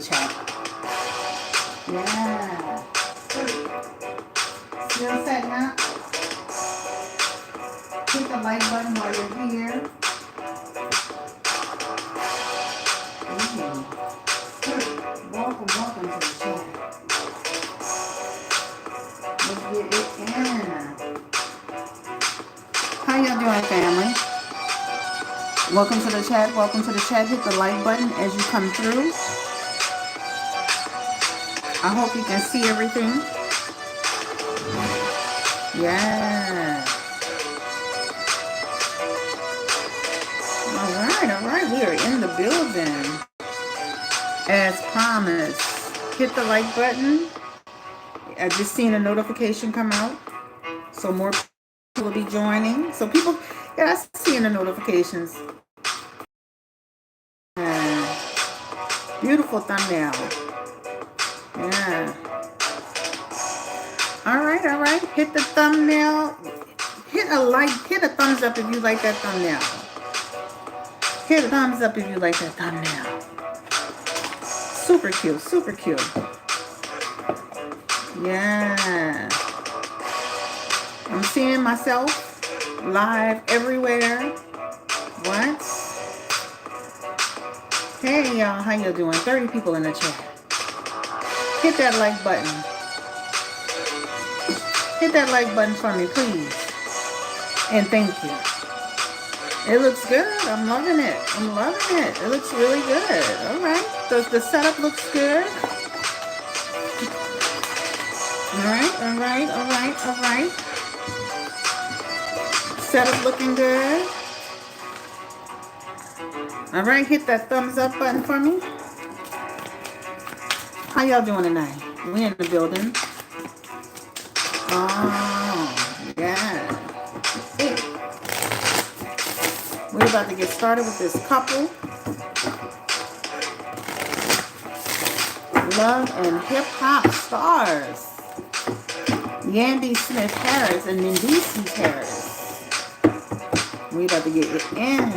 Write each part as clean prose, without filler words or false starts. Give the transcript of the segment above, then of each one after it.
the chat. Yeah. Still setting up. Hit the like button while you're here. Welcome to the chat. Let's get it in. How y'all doing, family? Welcome to the chat. Welcome to the chat. Hit the like button as you come through. I hope you can see everything. Yeah. All right. We are in the building. As promised, hit the like button. I just seen a notification come out. So more people will be joining. So people, yeah, I seeing the notifications. Beautiful thumbnail. Yeah. All right. Hit the thumbnail. Hit a like. Hit a thumbs up if you like that thumbnail. Hit a thumbs up if you like that thumbnail. Super cute. Yeah. I'm seeing myself live everywhere. What? Hey y'all, how you doing? 30 people in the chat. Hit that like button. Hit that like button for me, please. And thank you. It looks good. I'm loving it. It looks really good. All right. The setup looks good. All right. Setup looking good. All right. Hit that thumbs up button for me. How y'all doing tonight? We in the building. Oh, yeah. Hey. We're about to get started with this couple. Love and hip hop stars. Yandy Smith Harris and Mendeecees Harris. We about to get it in.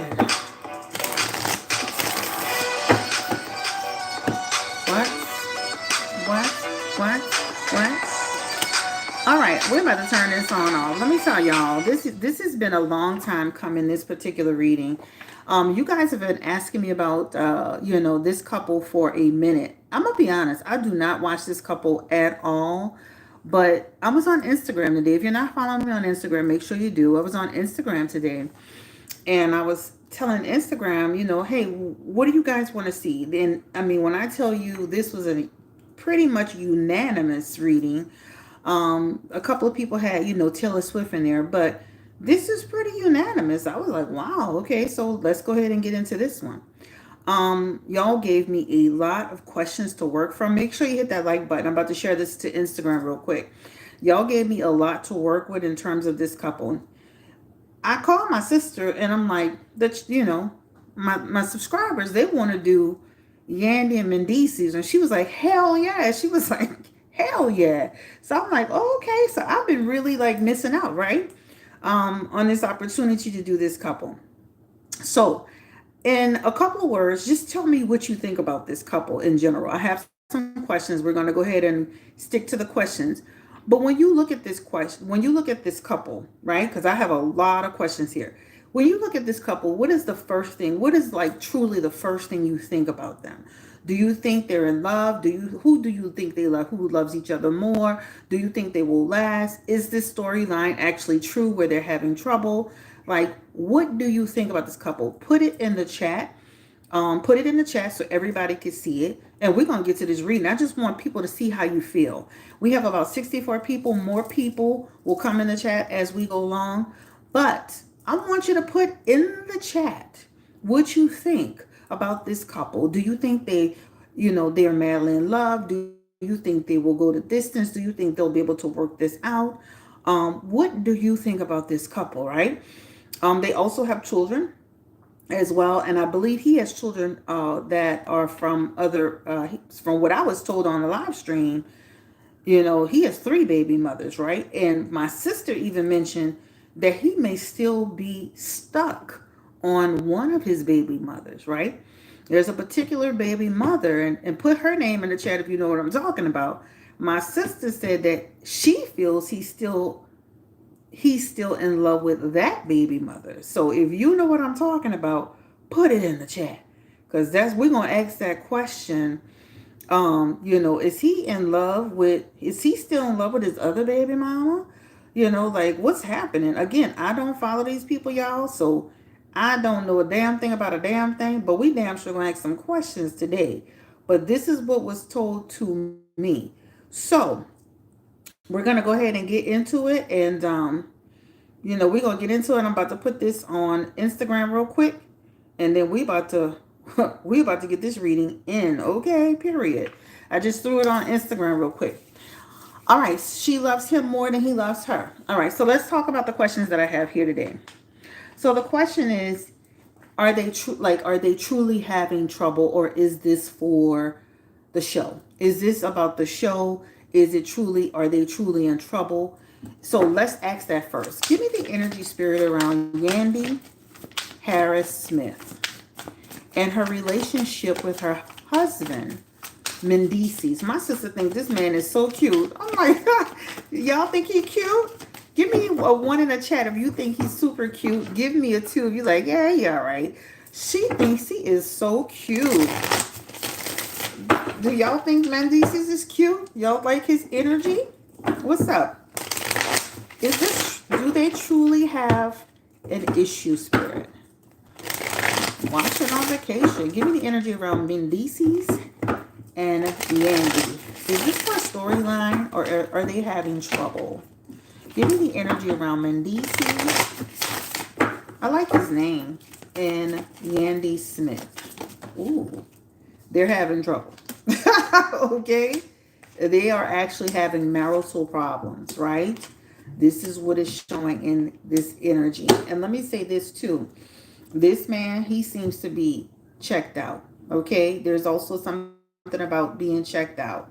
What? All right, we're about to turn this on off. Let me tell y'all, this has been a long time coming, this particular reading. You guys have been asking me about, this couple for a minute. I'm going to be honest. I do not watch this couple at all. But I was on Instagram today. If you're not following me on Instagram, make sure you do. I was on Instagram today. And I was telling Instagram, hey, what do you guys want to see? Then, when I tell you this was a pretty much unanimous reading, a couple of people had, Taylor Swift in there, but this is pretty unanimous. I was like, wow, okay, so let's go ahead and get into this one. Y'all gave me a lot of questions to work from. Make sure you hit that like button. I'm about to share this to Instagram real quick. Y'all gave me a lot to work with in terms of this couple. I called my sister and I'm like, my subscribers, they want to do Yandy and Mendeecees. And she was like, hell yeah. She was like, hell yeah. So I'm like, oh, okay. So I've been really like missing out, right? On this opportunity to do this couple. So in a couple of words, just tell me what you think about this couple in general. I have some questions. We're going to go ahead and stick to the questions. But when you look at this couple, right? Because I have a lot of questions here. When you look at this couple, what is the first thing? What is like truly the first thing you think about them? Do you think they're in love? Who do you think they love? Who loves each other more? Do you think they will last? Is this storyline actually true where they're having trouble? Like, what do you think about this couple? Put it in the chat. Put it in the chat so everybody can see it. And we're going to get to this reading. I just want people to see how you feel. We have about 64 people. More people will come in the chat as we go along. But I want you to put in the chat what you think about this couple. Do you think they're madly in love? Do you think they will go the distance? Do you think they'll be able to work this out? What do you think about this couple, right? They also have children as well, and I believe he has children that are from from what I was told on the live stream. He has 3 baby mothers, right? And my sister even mentioned that he may still be stuck on one of his baby mothers, right? There's a particular baby mother, and put her name in the chat if you know what I'm talking about. My sister said that she feels he's still in love with that baby mother. So if you know what I'm talking about, put it in the chat. Because that's we're gonna ask that question. Is he still in love with his other baby mama? Like what's happening? Again, I don't follow these people, y'all, so I don't know a damn thing about a damn thing, but we damn sure gonna ask some questions today. But this is what was told to me. So we're gonna go ahead and get into it, and we're gonna get into it. I'm about to put this on Instagram real quick, and then we about to get this reading in. Okay, period. I just threw it on Instagram real quick. All right, she loves him more than he loves her. All right, so let's talk about the questions that I have here today. So the question is, are they truly having trouble, or is this for the show? Is this about the show? Is it truly, are they truly in trouble? So let's ask that first. Give me the energy spirit around Yandy Harris Smith and her relationship with her husband, Mendeecees. My sister thinks this man is so cute. Oh my God. Y'all think he cute? Give me a one in the chat if you think he's super cute. Give me a two if you're like, yeah, he all right. She thinks he is so cute. Do y'all think Mendeecees is cute? Y'all like his energy? What's up? Do they truly have an issue spirit? Watching on vacation. Give me the energy around Mendeecees and Yandy. Is this for a storyline, or are they having trouble? Give me the energy around Mendeecees. I like his name. And Yandy Smith. Ooh, they're having trouble. Okay? They are actually having marital problems, right? This is what is showing in this energy. And let me say this too. This man, he seems to be checked out. Okay? There's also something about being checked out.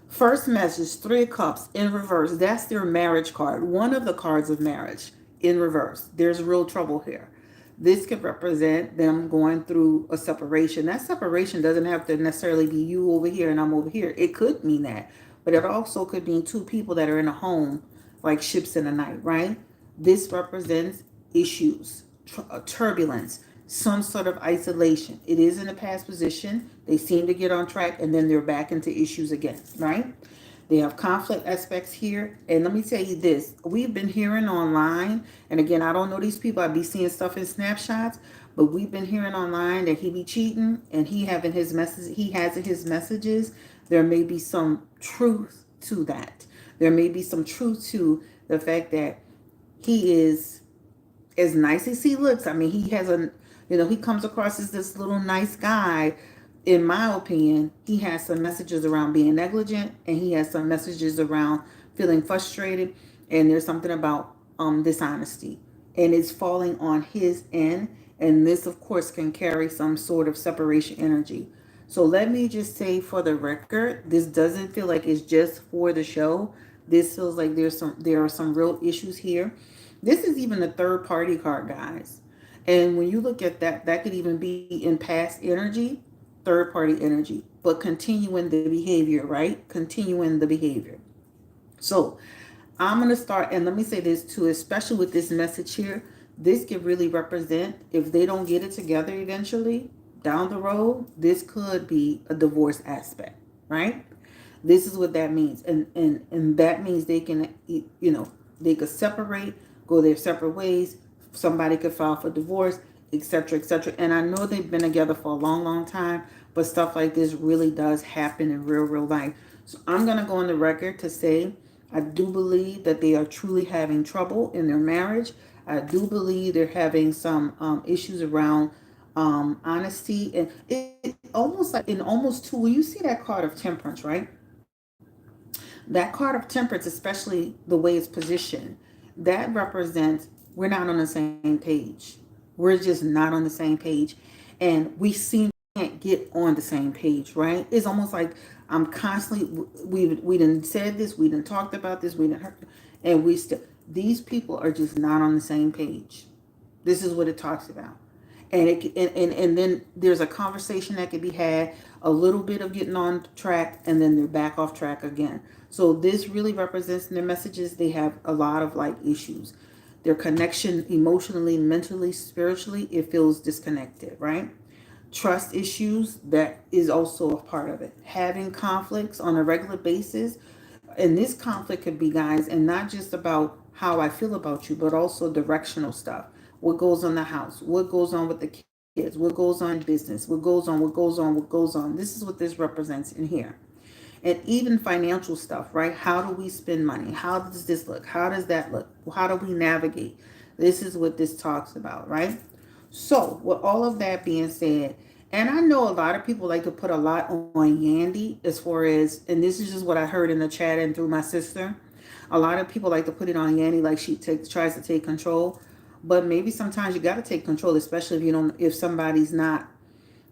First message, Three of Cups in reverse. That's their marriage card. One of the cards of marriage in reverse. There's real trouble here. This could represent them going through a separation. That separation doesn't have to necessarily be you over here and I'm over here. It could mean that. But it also could mean two people that are in a home like ships in the night, right? This represents issues, turbulence, some sort of isolation. It is in a past position. They seem to get on track and then they're back into issues again, right? They have conflict aspects here. And let me tell you this. We've been hearing online, and again, I don't know these people. I be seeing stuff in snapshots, but we've been hearing online that he be cheating and he has in his messages. There may be some truth to that. There may be some truth to the fact that he is as nice as he looks. I mean, he comes across as this little nice guy. In my opinion, he has some messages around being negligent, and he has some messages around feeling frustrated, and there's something about dishonesty, and it's falling on his end, and this of course can carry some sort of separation energy. So let me just say for the record, this doesn't feel like it's just for the show. This feels like there are some real issues here. This is even a third party card, guys. And when you look at that, that could even be in past energy, third party energy, but continuing the behavior, right? Continuing the behavior. So I'm going to start, and let me say this too, especially with this message here. This could really represent, if they don't get it together eventually down the road, this could be a divorce aspect, right? This is what that means. And that means they can, they could separate, go their separate ways. Somebody could file for divorce, etc., etc. And I know they've been together for a long, long time, but stuff like this really does happen in real life. So I'm going to go on the record to say I do believe that they are truly having trouble in their marriage. I do believe they're having some issues around honesty. And it almost like in almost two, when you see that card of temperance, right? That card of temperance, especially the way it's positioned, that represents we're not on the same page. We're just not on the same page. And we seem can't get on the same page, right? It's almost like I'm constantly, we done said this, we done talked about this, we done heard, and we still, these people are just not on the same page. This is what it talks about. And then there's a conversation that could be had, a little bit of getting on track, and then they're back off track again. So this really represents in their messages, they have a lot of like issues. Their connection emotionally, mentally, spiritually, it feels disconnected, right? Trust issues, that is also a part of it. Having conflicts on a regular basis, and this conflict could be, guys, and not just about how I feel about you, but also directional stuff. What goes on the house, what goes on with the kids, what goes on in business, what goes on. This is what this represents in here. And even financial stuff, right? How do we spend money? How does this look? How does that look? How do we navigate? This is what this talks about, right? So, with all of that being said, and I know a lot of people like to put a lot on Yandy as far as, and this is just what I heard in the chat and through my sister. A lot of people like to put it on Yandy like she tries to take control, but maybe sometimes you got to take control, especially if you don't, if somebody's not,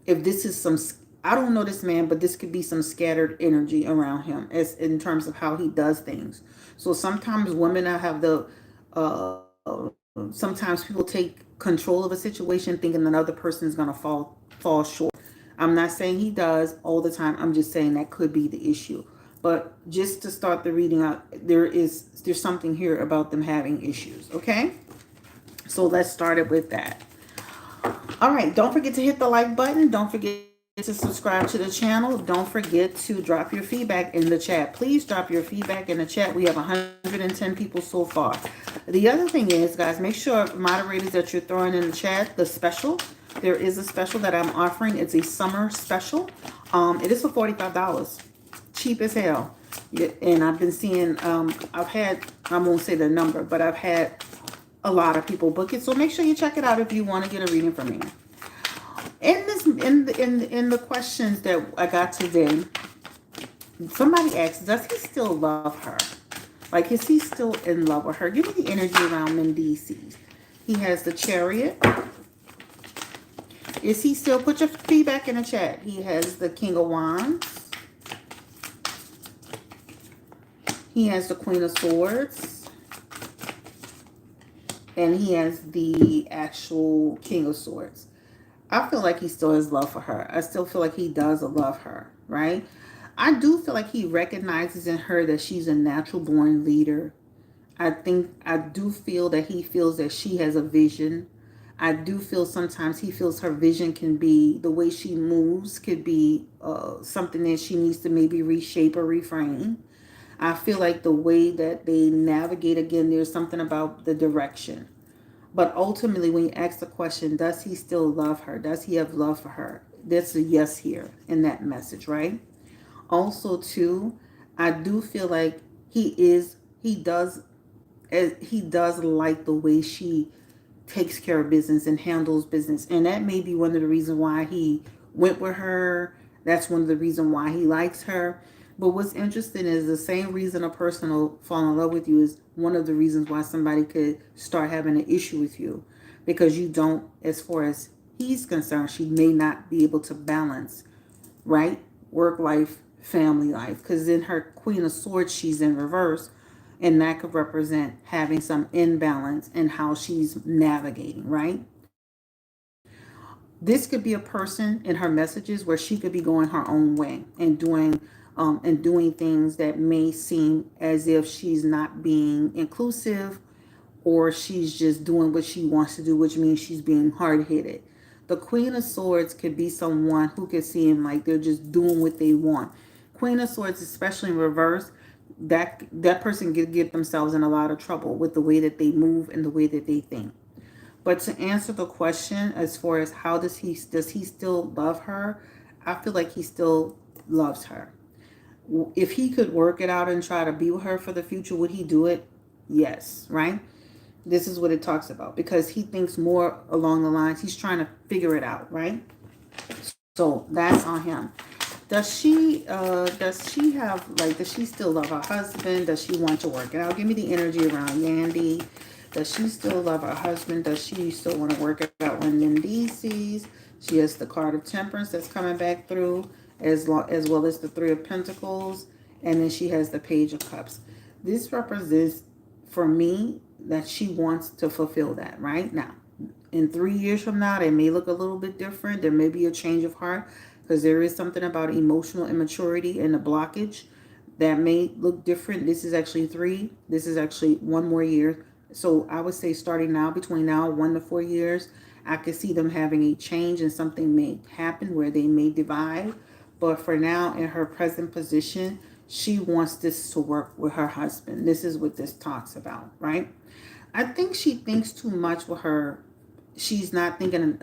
if this is some, I don't know this man, but this could be some scattered energy around him as in terms of how he does things. So sometimes women have the sometimes people take control of a situation thinking another person is going to fall short. I'm not saying he does all the time. I'm just saying that could be the issue. But just to start the reading out, there's something here about them having issues, okay? So let's start it with that. All right, don't forget to hit the like button. Don't forget to subscribe to the channel. Don't forget to drop your feedback in the chat. Please drop your feedback in the chat. We have 110 people so far. The other thing is, guys, make sure moderators that you're throwing in the chat, the special. There is a special that I'm offering. It's a summer special. It is for $45. Cheap as hell. Yeah, and I've been seeing, I've had, I won't say the number, but I've had a lot of people book it. So make sure you check it out if you want to get a reading from me. In the questions that I got today, somebody asked, does he still love her? Like, is he still in love with her? Give me the energy around Mendeecees. He has the Chariot. Is he still, put your feedback in the chat. He has the King of Wands. He has the Queen of Swords. And he has the actual King of Swords. I feel like he still has love for her. I still feel like he does love her, right? I do feel like he recognizes in her that she's a natural born leader. I do feel that he feels that she has a vision. I do feel sometimes he feels her vision can be, the way she moves could be something that she needs to maybe reshape or reframe. I feel like the way that they navigate, again, there's something about the direction. But ultimately, when you ask the question, does he still love her? Does he have love for her? There's a yes here in that message, right? Also, too, I do feel like he does, he does like the way she takes care of business and handles business. And that may be one of the reasons why he went with her. That's one of the reasons why he likes her. But what's interesting is the same reason a person will fall in love with you is one of the reasons why somebody could start having an issue with you. Because you don't, as far as he's concerned, she may not be able to balance, right? Work life, family life. Because in her Queen of Swords, she's in reverse. And that could represent having some imbalance in how she's navigating, right? This could be a person in her messages where she could be going her own way and doing things that may seem as if she's not being inclusive, or she's just doing what she wants to do, which means she's being hard-headed. The Queen of Swords could be someone who could seem like they're just doing what they want. Queen of Swords, especially in reverse, that person could get themselves in a lot of trouble with the way that they move and the way that they think. But to answer the question as far as how does he still love her, I feel like he still loves her. If he could work it out and try to be with her for the future, would he do it? Yes, right? This is what it talks about, because he thinks more along the lines, he's trying to figure it out, right? So that's on him. Does she have, like, does she still love her husband? Does she want to work it out? Give me the energy around Yandy. Does she still love her husband? Does she still want to work it out when Mendeecees? She has the card of temperance that's coming back through, as well as the three of pentacles, and then she has the page of cups. This represents, for me, that she wants to fulfill that right now. in 3 years from now, they may look a little bit different. There may be a change of heart because there is something about emotional immaturity and the blockage that may look different. This is actually 3. This is actually 1 more year. So I would say starting now, between now 1 to 4 years, I could see them having a change and something may happen where they may divide. But for now, in her present position, she wants this to work with her husband. This is what this talks about, right? I think she thinks too much with her. She's not thinking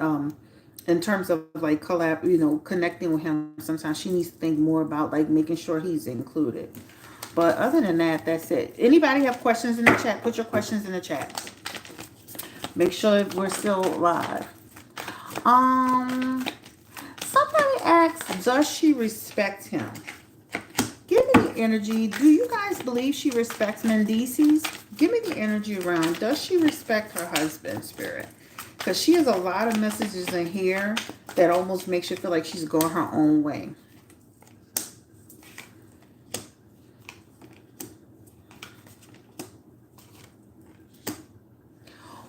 in terms of like connecting with him. Sometimes she needs to think more about like making sure he's included. But other than that, that's it. Anybody have questions in the chat? Put your questions in the chat. Make sure we're still live. Somebody asked, does she respect him? Give me the energy. Do you guys believe she respects Mendeecees? Give me the energy around. Does she respect her husband, Spirit? Because she has a lot of messages in here that almost makes you feel like she's going her own way.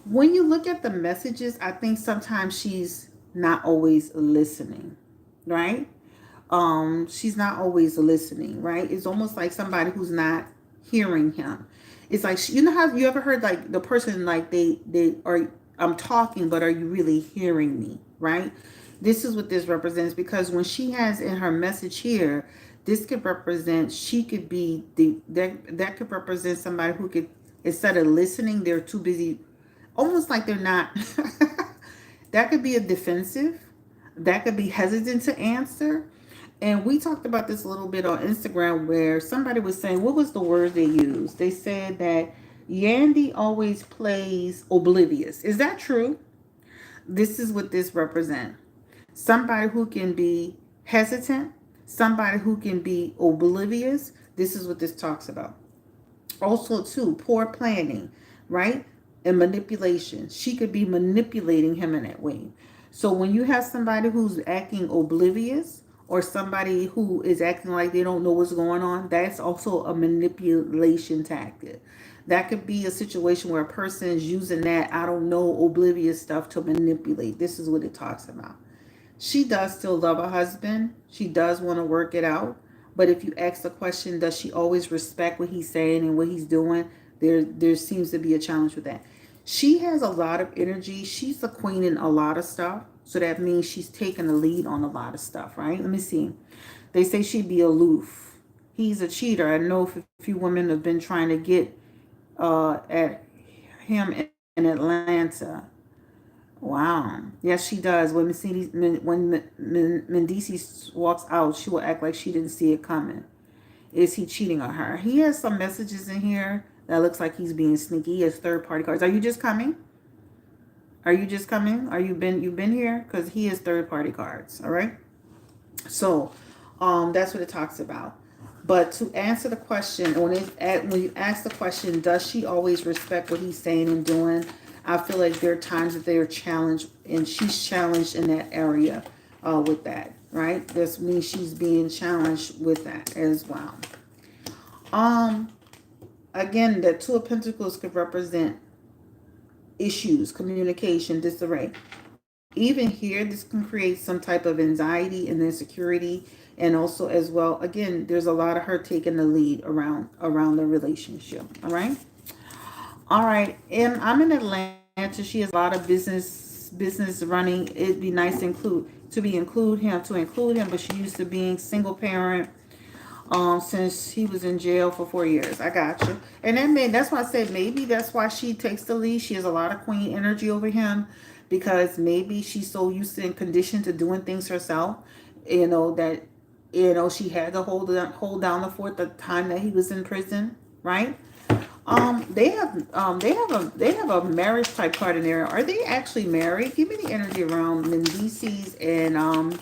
When you look at the messages, I think sometimes she's not always listening, right? She's not always listening, right? It's almost like somebody who's not hearing him. It's like, you know how you ever heard like the person like they are, I'm talking, but are you really hearing me, right? This is what this represents, because when she has in her message here, this could represent, she could be that could represent somebody who could, instead of listening, they're too busy, almost like they're not. That could be a defensive, that could be hesitant to answer. And we talked about this a little bit on Instagram, where somebody was saying, what was the word they used? They said that Yandy always plays oblivious. Is that true? This is what this represents. Somebody who can be hesitant, somebody who can be oblivious. This is what this talks about. Also, too, poor planning, right? And manipulation. She could be manipulating him in that way. So when you have somebody who's acting oblivious, or somebody who is acting like they don't know what's going on, that's also a manipulation tactic. That could be a situation where a person is using that, I don't know, oblivious stuff to manipulate. This is what it talks about. She does still love her husband. She does want to work it out. But if you ask the question, does she always respect what he's saying and what he's doing? There seems to be a challenge with that. She has a lot of energy. She's the queen in a lot of stuff. So that means she's taking the lead on a lot of stuff, right? Let me see. They say she'd be aloof. He's a cheater. I know a few women have been trying to get at him in Atlanta. Wow. Yes, she does. When Mendeecees walks out, she will act like she didn't see it coming. Is he cheating on her? He has some messages in here that looks like he's being sneaky. He has third-party cards. Are you just coming? Are you just coming? You've been here? Because he has third-party cards. All right. So, that's what it talks about. But to answer the question, when you ask the question, does she always respect what he's saying and doing? I feel like there are times that they are challenged, and she's challenged in that area with that, right? This means she's being challenged with that as well. Again, the Two of Pentacles could represent issues, communication, disarray. Even here, this can create some type of anxiety and insecurity, and also as well, again, there's a lot of her taking the lead around the relationship. All right. All right. And I'm in Atlanta. She has a lot of business running. It'd be nice to include him, but she used to being single parent since he was in jail for 4 years. I got you. And that's why I said maybe that's why she takes the lead. She has a lot of queen energy over him, because maybe she's so used to and conditioned to doing things herself, that she had to hold down the fort the time that he was in prison, right? They have a marriage type card in there. Are they actually married? Give me the energy around Mendeecees and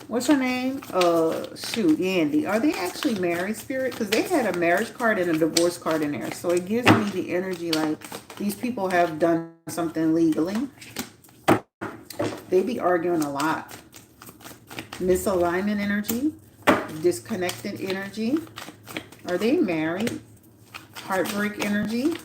what's her name? Yandy. Are they actually married, Spirit? Because they had a marriage card and a divorce card in there. So it gives me the energy like these people have done something legally. They be arguing a lot. Misalignment energy. Disconnected energy. Are they married? Heartbreak energy.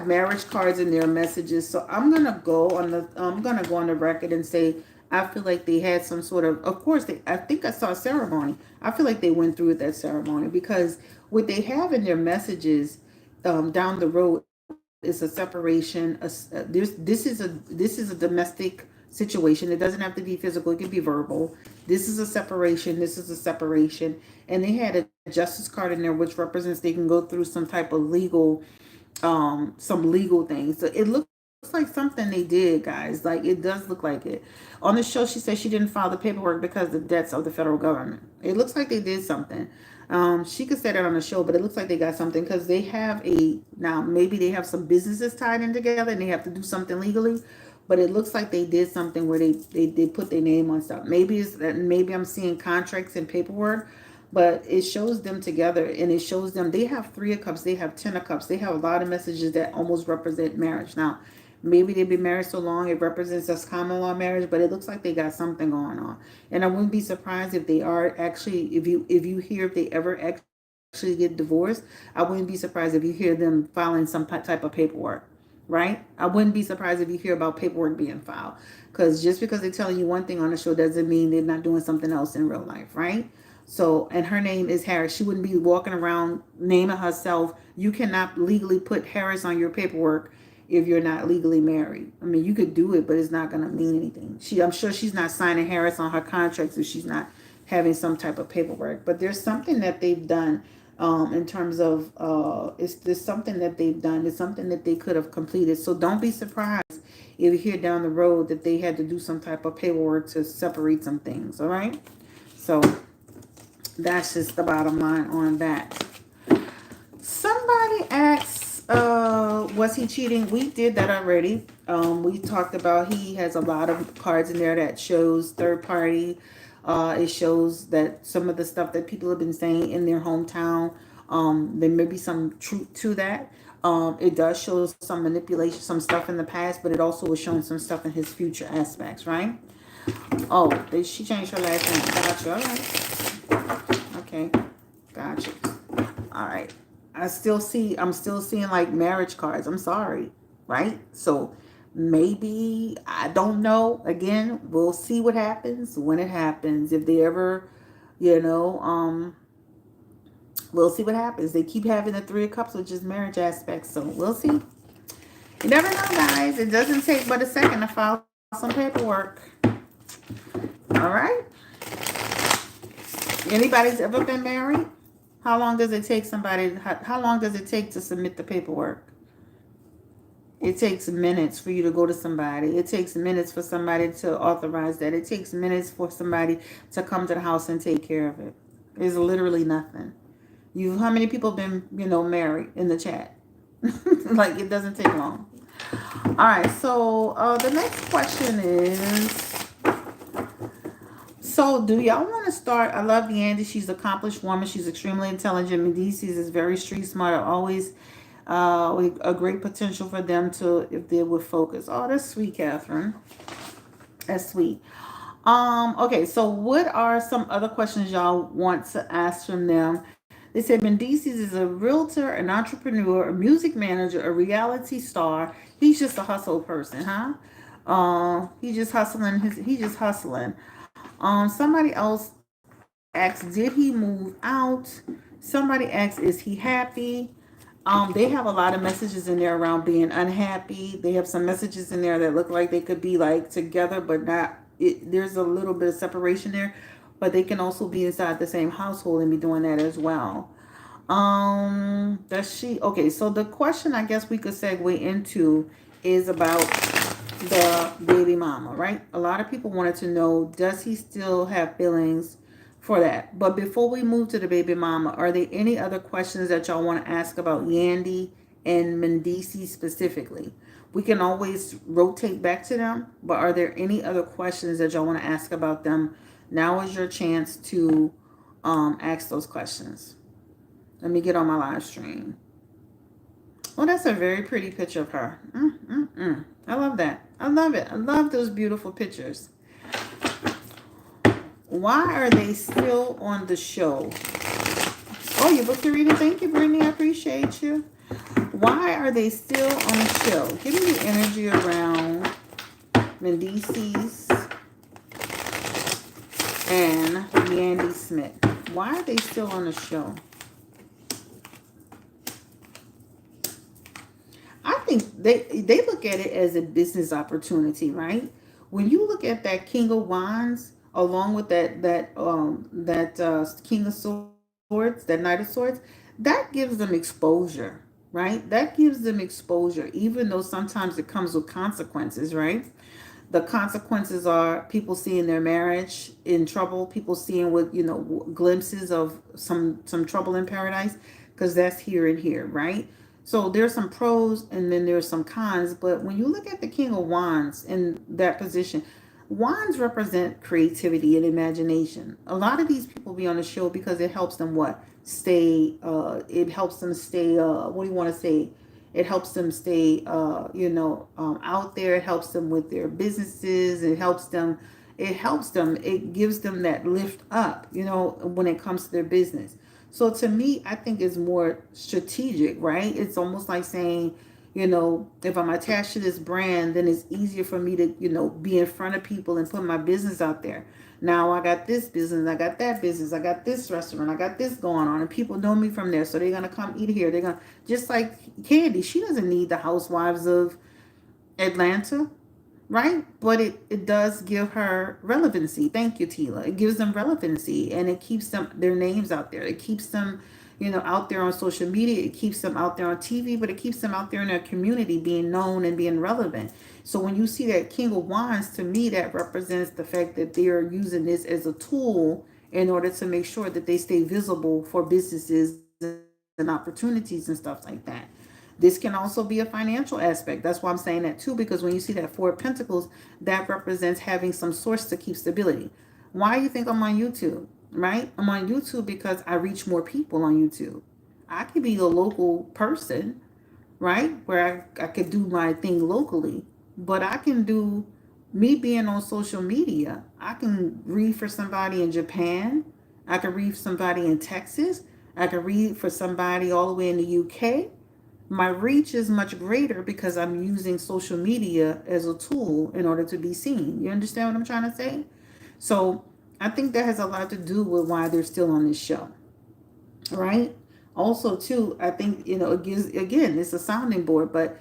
have marriage cards in their messages. So I'm gonna go on the record and say I feel like they had some sort of course I think I saw a ceremony. I feel like they went through with that ceremony because what they have in their messages down the road is a separation. This is a domestic situation. It doesn't have to be physical. It can be verbal. This is a separation. This is a separation. And they had a justice card in there, which represents they can go through some type of some legal things. So it looks like something they did, guys. Like it does look like it. On the show, she said she didn't file the paperwork because of the debts of the federal government. It looks like they did something. She could say that on the show, but it looks like they got something because they have now maybe they have some businesses tied in together and they have to do something legally. But it looks like they did something where they put their name on stuff. Maybe it's that maybe I'm seeing contracts and paperwork, but it shows them together and it shows them they have 3 of cups, they have 10 of cups, they have a lot of messages that almost represent marriage. Now maybe they've been married so long it represents us common law marriage, but it looks like they got something going on. And I wouldn't be surprised if they are actually if you hear if they ever actually get divorced. I wouldn't be surprised if you hear them filing some type of paperwork, right? I wouldn't be surprised if you hear about paperwork being filed, because just because they're telling you one thing on the show doesn't mean they're not doing something else in real life, right? So, and her name is Harris. She wouldn't be walking around naming herself. You cannot legally put Harris on your paperwork if you're not legally married. I mean, you could do it, but it's not going to mean anything. I'm sure she's not signing Harris on her contracts if she's not having some type of paperwork. But there's something that they've done in terms of there's something that they've done. It's something that they could have completed. So don't be surprised if you hear down the road that they had to do some type of paperwork to separate some things. All right. So that's just the bottom line on that. Somebody asks, was he cheating? We did that already. We talked about he has a lot of cards in there that shows third party. It shows that some of the stuff that people have been saying in their hometown, there may be some truth to that. It does show some manipulation, some stuff in the past, but it also was showing some stuff in his future aspects, right? Oh, she changed her last name. Gotcha. All right. Okay. Gotcha. All right. I'm still seeing like marriage cards. I'm sorry. Right? So maybe, I don't know. Again, we'll see what happens when it happens. If they ever, we'll see what happens. They keep having the 3 of Cups, which is marriage aspects. So we'll see. You never know, guys. It doesn't take but a second to file some paperwork. All right. Anybody's ever been married? How long does it take how long does it take to submit the paperwork? It takes minutes for you to go to somebody. It takes minutes for somebody to authorize that. It takes minutes for somebody to come to the house and take care of it. It's literally nothing. How many people have been, married in the chat? Like, it doesn't take long. All right, so the next question is, so do y'all want to start? I love Yandy. She's an accomplished woman. She's extremely intelligent. Mendeecees is very street smart. Always a great potential for them to, if they would focus. Oh, that's sweet, Catherine. That's sweet. Okay, so what are some other questions y'all want to ask from them? They said Mendeecees is a realtor, an entrepreneur, a music manager, a reality star. He's just a hustle person, huh? He's just hustling. He's just hustling. Somebody else asked, did he move out? Somebody asked, is he happy? They have a lot of messages in there around being unhappy. They have some messages in there that look like they could be like together, but not. There's a little bit of separation there, but they can also be inside the same household and be doing that as well. Does she? Okay, so the question I guess we could segue into is about the baby mama, right? A lot of people wanted to know, does he still have feelings for that? But before we move to the baby mama, are there any other questions that y'all want to ask about Yandy and Mendeecees specifically? We can always rotate back to them, but are there any other questions that y'all want to ask about them? Now is your chance to ask those questions. Let me get on my live stream. Well, that's a very pretty picture of her. I love that. I love it. I love those beautiful pictures. Why are they still on the show? Oh, you booked the reading. Thank you, Brittany. I appreciate you. Why are they still on the show? Give me the energy around Mendeecees and Yandy Smith. Why are they still on the show? I think they look at it as a business opportunity, right? When you look at that King of Wands along with that King of Swords, that Knight of Swords, that gives them exposure, right? That gives them exposure, even though sometimes it comes with consequences, right? The consequences are people seeing their marriage in trouble, people seeing what glimpses of some trouble in paradise, because that's here and here, right? So there's some pros and then there's some cons. But when you look at the King of Wands in that position, wands represent creativity and imagination. A lot of these people be on the show because it helps them what stay it helps them stay what do you want to say, it helps them stay, out there. It helps them with their businesses. It gives them that lift up, when it comes to their business. So to me, I think it's more strategic, right? It's almost like saying, if I'm attached to this brand, then it's easier for me to, be in front of people and put my business out there. Now I got this business, I got that business, I got this restaurant, I got this going on, and people know me from there. So they're gonna come eat here. They're gonna just like Candy. She doesn't need the housewives of Atlanta, right? But it does give her relevancy. Thank you, Tila. It gives them relevancy and it keeps them their names out there. It keeps them, out there on social media. It keeps them out there on TV, but it keeps them out there in their community being known and being relevant. So when you see that King of Wands, to me, that represents the fact that they're using this as a tool in order to make sure that they stay visible for businesses and opportunities and stuff like that. This can also be a financial aspect. That's why I'm saying that too, because when you see that Four of Pentacles, that represents having some source to keep stability. Why do you think I'm on YouTube? Right? I'm on YouTube because I reach more people on YouTube. I could be a local person, right? Where I could do my thing locally, but I can do me being on social media. I can read for somebody in Japan. I can read for somebody in Texas. I can read for somebody all the way in the UK. My reach is much greater because I'm using social media as a tool in order to be seen. You understand what I'm trying to say? So I think that has a lot to do with why they're still on this show, right? Also, too, I think, it gives, again, it's a sounding board, but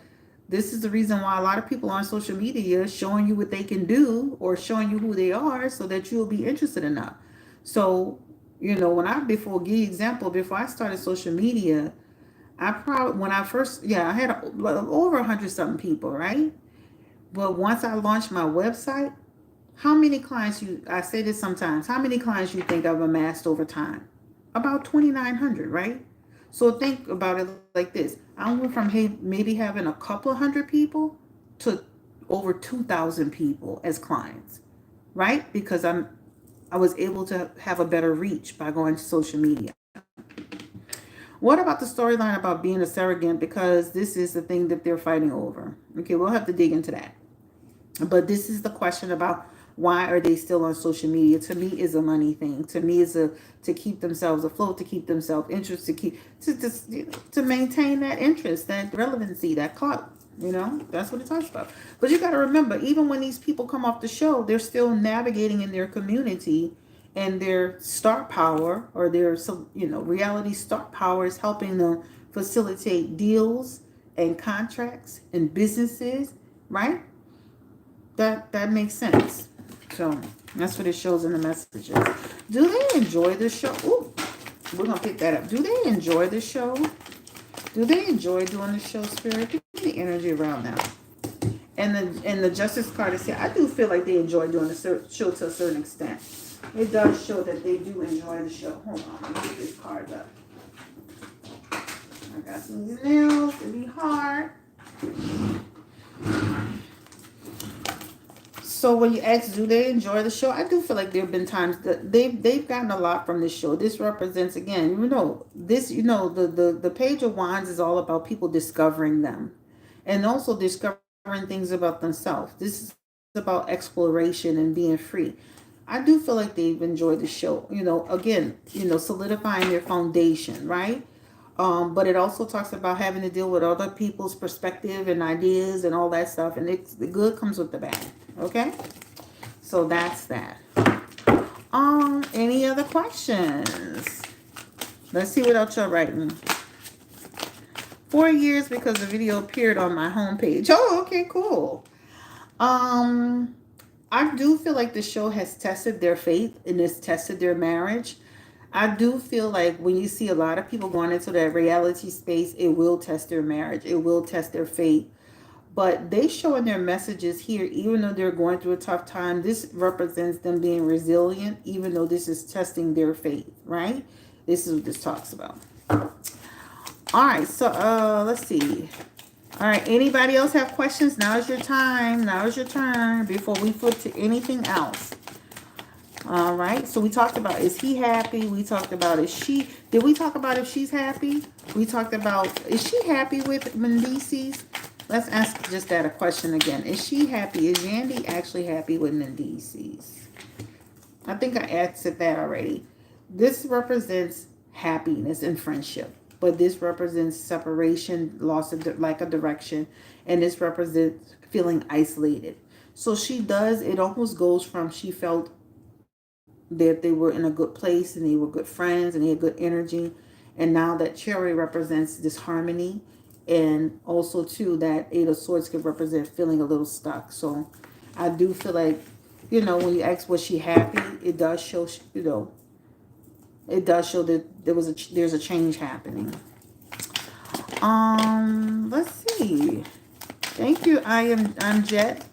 this is the reason why a lot of people on social media showing you what they can do or showing you who they are so that you'll be interested enough. So, before, give you example, before I started social media, I probably when I first, yeah, I had over 100 something people, right? But once I launched my website, how many clients you? I say this sometimes. How many clients you think I've amassed over time? About 2,900, right? So think about it like this. I went from maybe having a couple of hundred people to over 2,000 people as clients, right? Because I was able to have a better reach by going to social media. What about the storyline about being a surrogate? Because this is the thing that they're fighting over. Okay, we'll have to dig into that. But this is the question about why are they still on social media. To me, is a money thing. To me, is a to keep themselves afloat, to keep themselves interested, to maintain that interest, that relevancy, that clout. That's what it talks about. But you got to remember, even when these people come off the show, they're still navigating in their community, and their star power or their reality star power is helping them facilitate deals and contracts and businesses, right? That makes sense. So that's what it shows in the messages. Do they enjoy the show? Ooh, we're gonna pick that up. Do they enjoy the show? Do they enjoy doing the show, Spirit? Give me the energy around now. And the Justice card is here. I do feel like they enjoy doing the show to a certain extent. It does show that they do enjoy the show. Hold on, let me get this card up. I got some nails to be hard. So when you ask, do they enjoy the show? I do feel like there have been times that they've gotten a lot from this show. This represents, again, the Page of Wands is all about people discovering them, and also discovering things about themselves. This is about exploration and being free. I do feel like they've enjoyed the show. Again, solidifying their foundation, right? But it also talks about having to deal with other people's perspective and ideas and all that stuff. And it's the good comes with the bad. Okay? So that's that. Any other questions? Let's see what else you're writing. 4 years because the video appeared on my homepage. Oh, okay, cool. Um, I do feel like the show has tested their faith and it's tested their marriage. I do feel like when you see a lot of people going into that reality space, it will test their marriage. It will test their faith. But they show in their messages here, even though they're going through a tough time, this represents them being resilient, even though this is testing their faith, right? This is what this talks about. All right, so let's see. All right, anybody else have questions? Now is your time. Now is your turn before we flip to anything else. All right, so we talked about, is he happy? We talked about, is she, did we talk about if she's happy? We talked about, is she happy with Mendeecees? Let's ask just that a question again. Is she happy? Is Yandy actually happy with Mendeecees? I think I answered that already. This represents happiness and friendship, but this represents separation, loss of like a direction, and this represents feeling isolated. So she does, it almost goes from she felt that they were in a good place and they were good friends and they had good energy, and now that cherry represents disharmony, and also too that eight of swords could represent feeling a little stuck. So I do feel like, when you ask was she happy, it does show, it does show that there's a change happening. Let's see. Thank you. I'm Jet.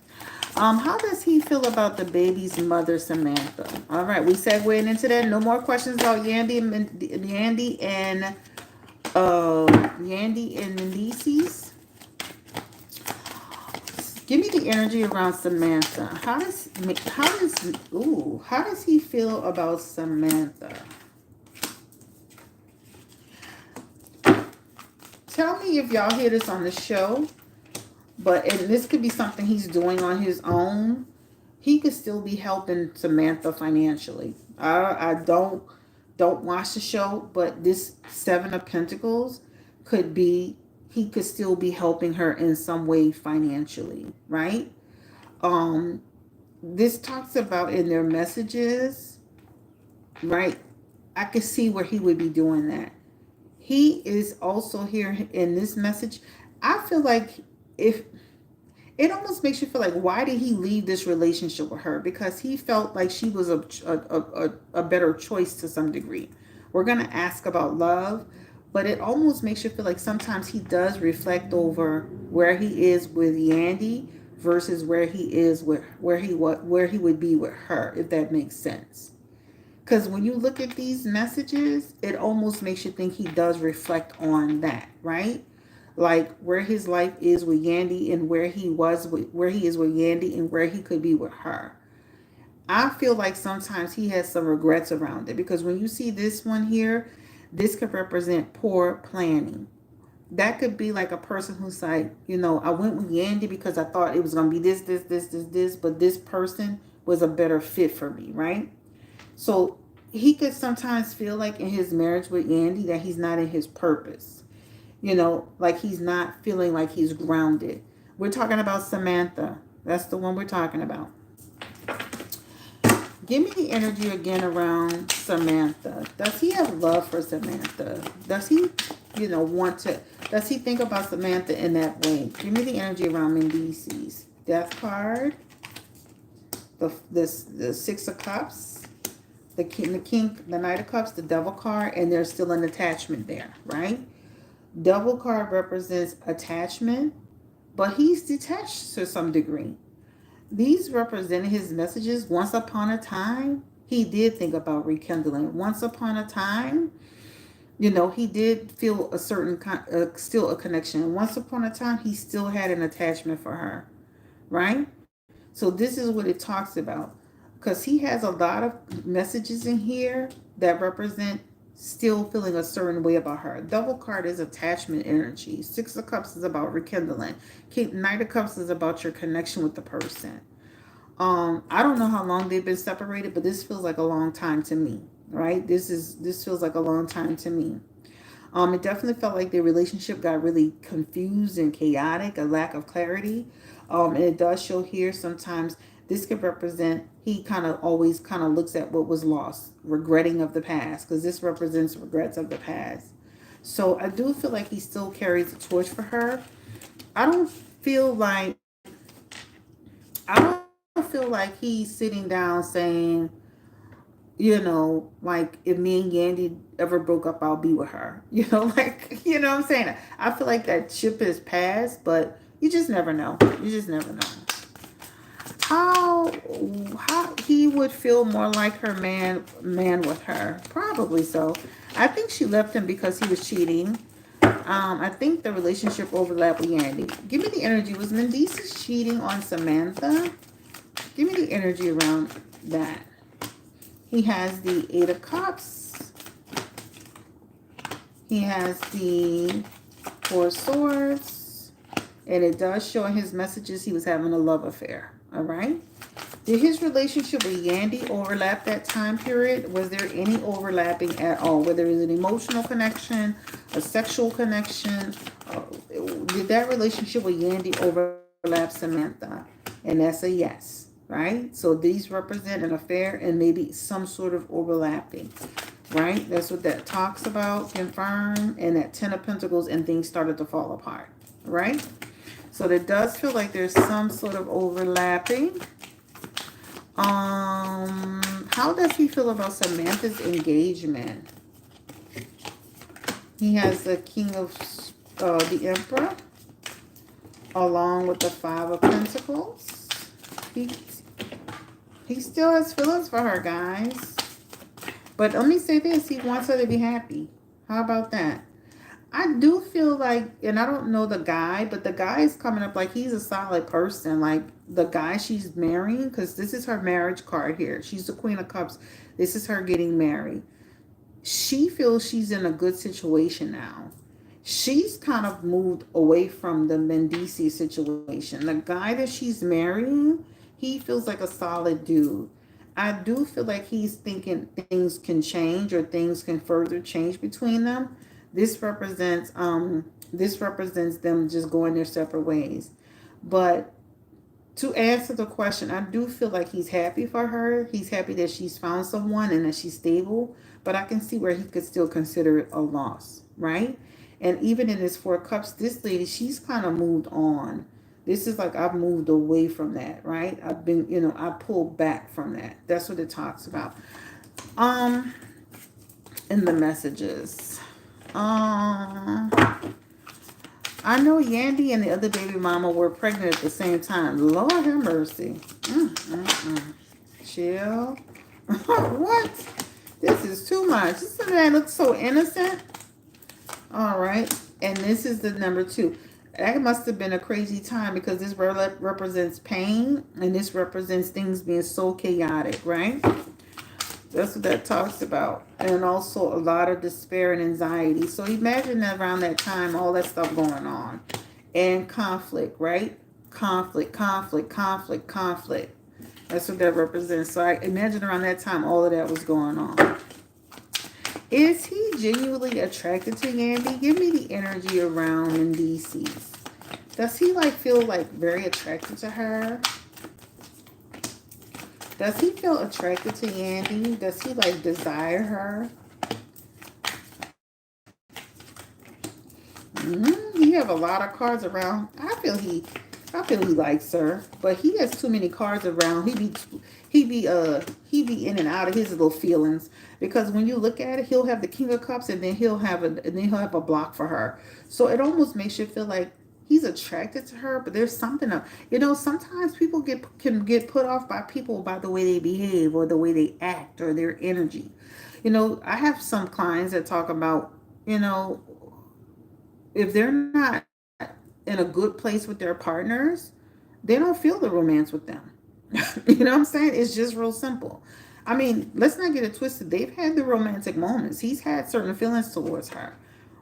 How does he feel about the baby's mother, Samantha? All right, we segued into that. No more questions about Yandy and Mendeecees. Give me the energy around Samantha. How does he feel about Samantha? Tell me if y'all hear this on the show, and this could be something he's doing on his own. He could still be helping Samantha financially. I don't watch the show, but this Seven of Pentacles could be, he could still be helping her in some way financially, right? This talks about in their messages, right? I could see where he would be doing that. He is also here in this message. I feel like, if it almost makes you feel like, why did he leave this relationship with her? Because he felt like she was a better choice to some degree. We're going to ask about love, but it almost makes you feel like sometimes he does reflect over where he is with Yandy versus where he is with where he would be with her, if that makes sense. Because when you look at these messages, it almost makes you think he does reflect on that, right? Like where his life is with Yandy and where he is with Yandy and where he could be with her. I feel like sometimes he has some regrets around it, because when you see this one here, this could represent poor planning. That could be like a person who's like, I went with Yandy because I thought it was going to be this, but this person was a better fit for me, right? So he could sometimes feel like in his marriage with Yandy that he's not in his purpose. Like he's not feeling like he's grounded. We're talking about Samantha. That's the one we're talking about. Give me the energy again around Samantha. Does he have love for Samantha? Does he, does he think about Samantha in that way? Give me the energy around Mendeecees. Death card. The Six of Cups. The king, the Knight of Cups, the Devil card, and there's still an attachment there, right? Devil card represents attachment, but he's detached to some degree. These represent his messages. Once upon a time, he did think about rekindling. Once upon a time, he did feel a certain still a connection. Once upon a time, he still had an attachment for her, right? So this is what it talks about, because he has a lot of messages in here that represent still feeling a certain way about her. Double card is attachment energy. Six of Cups is about rekindling. Knight of Cups is about your connection with the person. I don't know how long they've been separated, but this feels like a long time to me, right? This feels like a long time to me. It definitely felt like their relationship got really confused and chaotic, a lack of clarity. And it does show here sometimes this could represent he kind of always kind of looks at what was lost, regretting of the past, because this represents regrets of the past. So I do feel like he still carries a torch for her. I don't feel like I don't feel like he's sitting down saying, like if me and Yandy ever broke up, I'll be with her. Like, what I'm saying? I feel like that ship has passed, but you just never know. You just never know. How how he would feel more like her man with her. Probably so. I think she left him because he was cheating. I think the relationship overlapped with Yandy. Give me the energy. Was Mendeecees cheating on Samantha? Give me the energy around that. He has the Eight of Cups. He has the Four of Swords. And it does show in his messages he was having a love affair. All right. Did his relationship with Yandy overlap that time period? Was there any overlapping at all? Whether it was an emotional connection, a sexual connection? Did that relationship with Yandy overlap Samantha? And that's a yes, right? So these represent an affair and maybe some sort of overlapping, right? That's what that talks about, confirm, and that Ten of Pentacles and things started to fall apart, right? So it does feel like there's some sort of overlapping. How does he feel about Samantha's engagement? He has the King of the Emperor, along with the Five of Pentacles. He he still has feelings for her, guys. But let me say this: he wants her to be happy. How about that? I do feel like, and I don't know the guy, but the guy is coming up like he's a solid person. Like the guy she's marrying, because this is her marriage card here. She's the Queen of Cups. This is her getting married. She feels she's in a good situation now. She's kind of moved away from the Mendeecees situation. The guy that she's marrying, he feels like a solid dude. I do feel like he's thinking things can change or things can further change between them. This represents them just going their separate ways. But to answer the question, I do feel like he's happy for her. He's happy that she's found someone and that she's stable. But I can see where he could still consider it a loss, right? And even in his Four Cups, this lady, she's kind of moved on. This is like I've moved away from that, right? I've been, I pulled back from that. That's what it talks about. Um, in the messages. I know Yandy and the other baby mama were pregnant at the same time. Lord have mercy. Chill. What? This is too much. This man looks so innocent. All right. And this is the number 2. That must have been a crazy time because this represents pain and this represents things being so chaotic, right? That's what that talks about. And also a lot of despair and anxiety. So imagine that around that time, all that stuff going on. And conflict, right? Conflict. That's what that represents. So I imagine around that time, all of that was going on. Is he genuinely attracted to Yandy? Give me the energy around Mendeecees. Does he feel very attracted to her? Does he feel attracted to Yandy? Does he desire her? He have a lot of cards around. I feel he likes her, but he has too many cards around. He be in and out of his little feelings because when you look at it, he'll have the King of Cups and then he'll have a block for her. So it almost makes you feel like he's attracted to her, but there's something up. Sometimes people can get put off by people by the way they behave or the way they act or their energy. I have some clients that talk about, if they're not in a good place with their partners, they don't feel the romance with them. You know what I'm saying? It's just real simple. I mean, let's not get it twisted. They've had the romantic moments. He's had certain feelings towards her.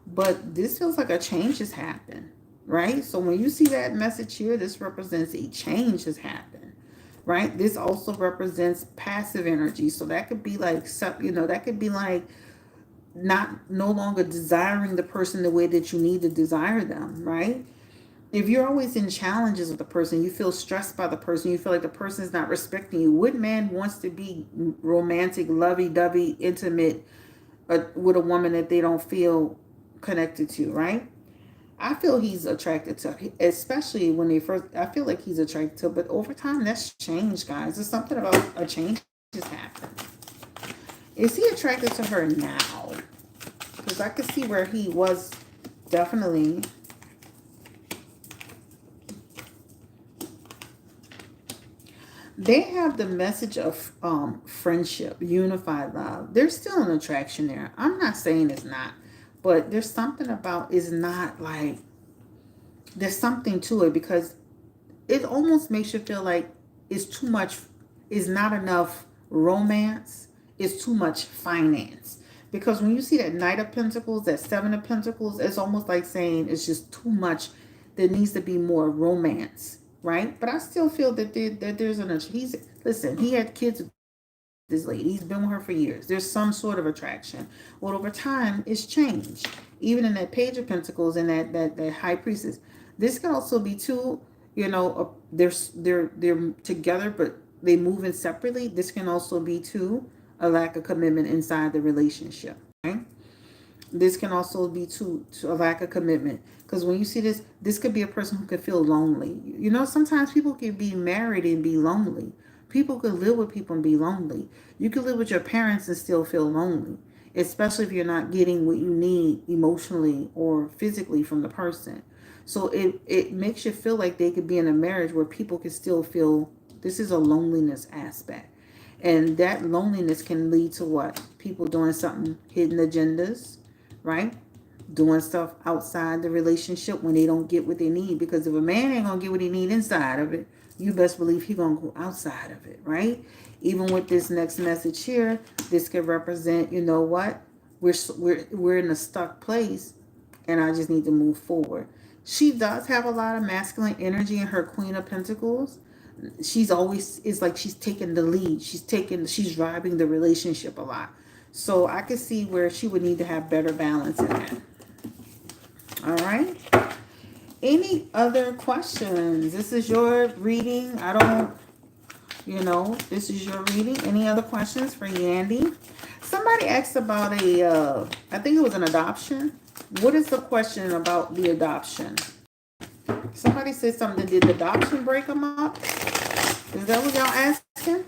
But this feels like a change has happened, right? So when you see that message here, this represents a change has happened, right? This also represents passive energy. So that could be that could be not no longer desiring the person the way that you need to desire them, right? If you're always in challenges with the person, you feel stressed by the person, you feel like the person is not respecting you. What man wants to be romantic, lovey-dovey, intimate with a woman that they don't feel connected to, right? I feel he's attracted to, especially when they first. I feel like he's attracted to, but over time that's changed, guys. There's something about a change has happened. Is he attracted to her now? Because I could see where he was definitely. They have the message of friendship, unified love. There's still an attraction there. I'm not saying it's not, but there's something about it's not like there's something to it because it almost makes you feel like it's too much, it's not enough romance, it's too much finance. Because when you see that Knight of Pentacles, that Seven of Pentacles, it's almost like saying it's just too much. There needs to be more romance, right? But I still feel that there's an he's listen. He had kids with this lady. He's been with her for years. There's some sort of attraction. Well, over time, it's changed. Even in that Page of Pentacles and that High Priestess, this could also be two. They're together, but they move in separately. This can also be too a lack of commitment inside the relationship, right? This can also be to a lack of commitment because when you see this could be a person who could feel lonely. Sometimes people can be married and be lonely. People could live with people and be lonely. You could live with your parents and still feel lonely, especially if you're not getting what you need emotionally or physically from the person. So it makes you feel like they could be in a marriage where people can still feel this is a loneliness aspect. And that loneliness can lead to what? People doing something, hidden agendas, right? Doing stuff outside the relationship when they don't get what they need. Because if a man ain't gonna get what he need inside of it, you best believe he gonna go outside of it, right? Even with this next message here, this could represent, you know what? We're in a stuck place, and I just need to move forward. She does have a lot of masculine energy in her Queen of Pentacles. She's always, it's like she's taking the lead. She's driving the relationship a lot. So I could see where she would need to have better balance in that. All right. Any other questions? This is your reading. This is your reading. Any other questions for Yandy? Somebody asked about I think it was an adoption. What is the question about the adoption? Somebody said something. Did the adoption break them up? Is that what y'all asking?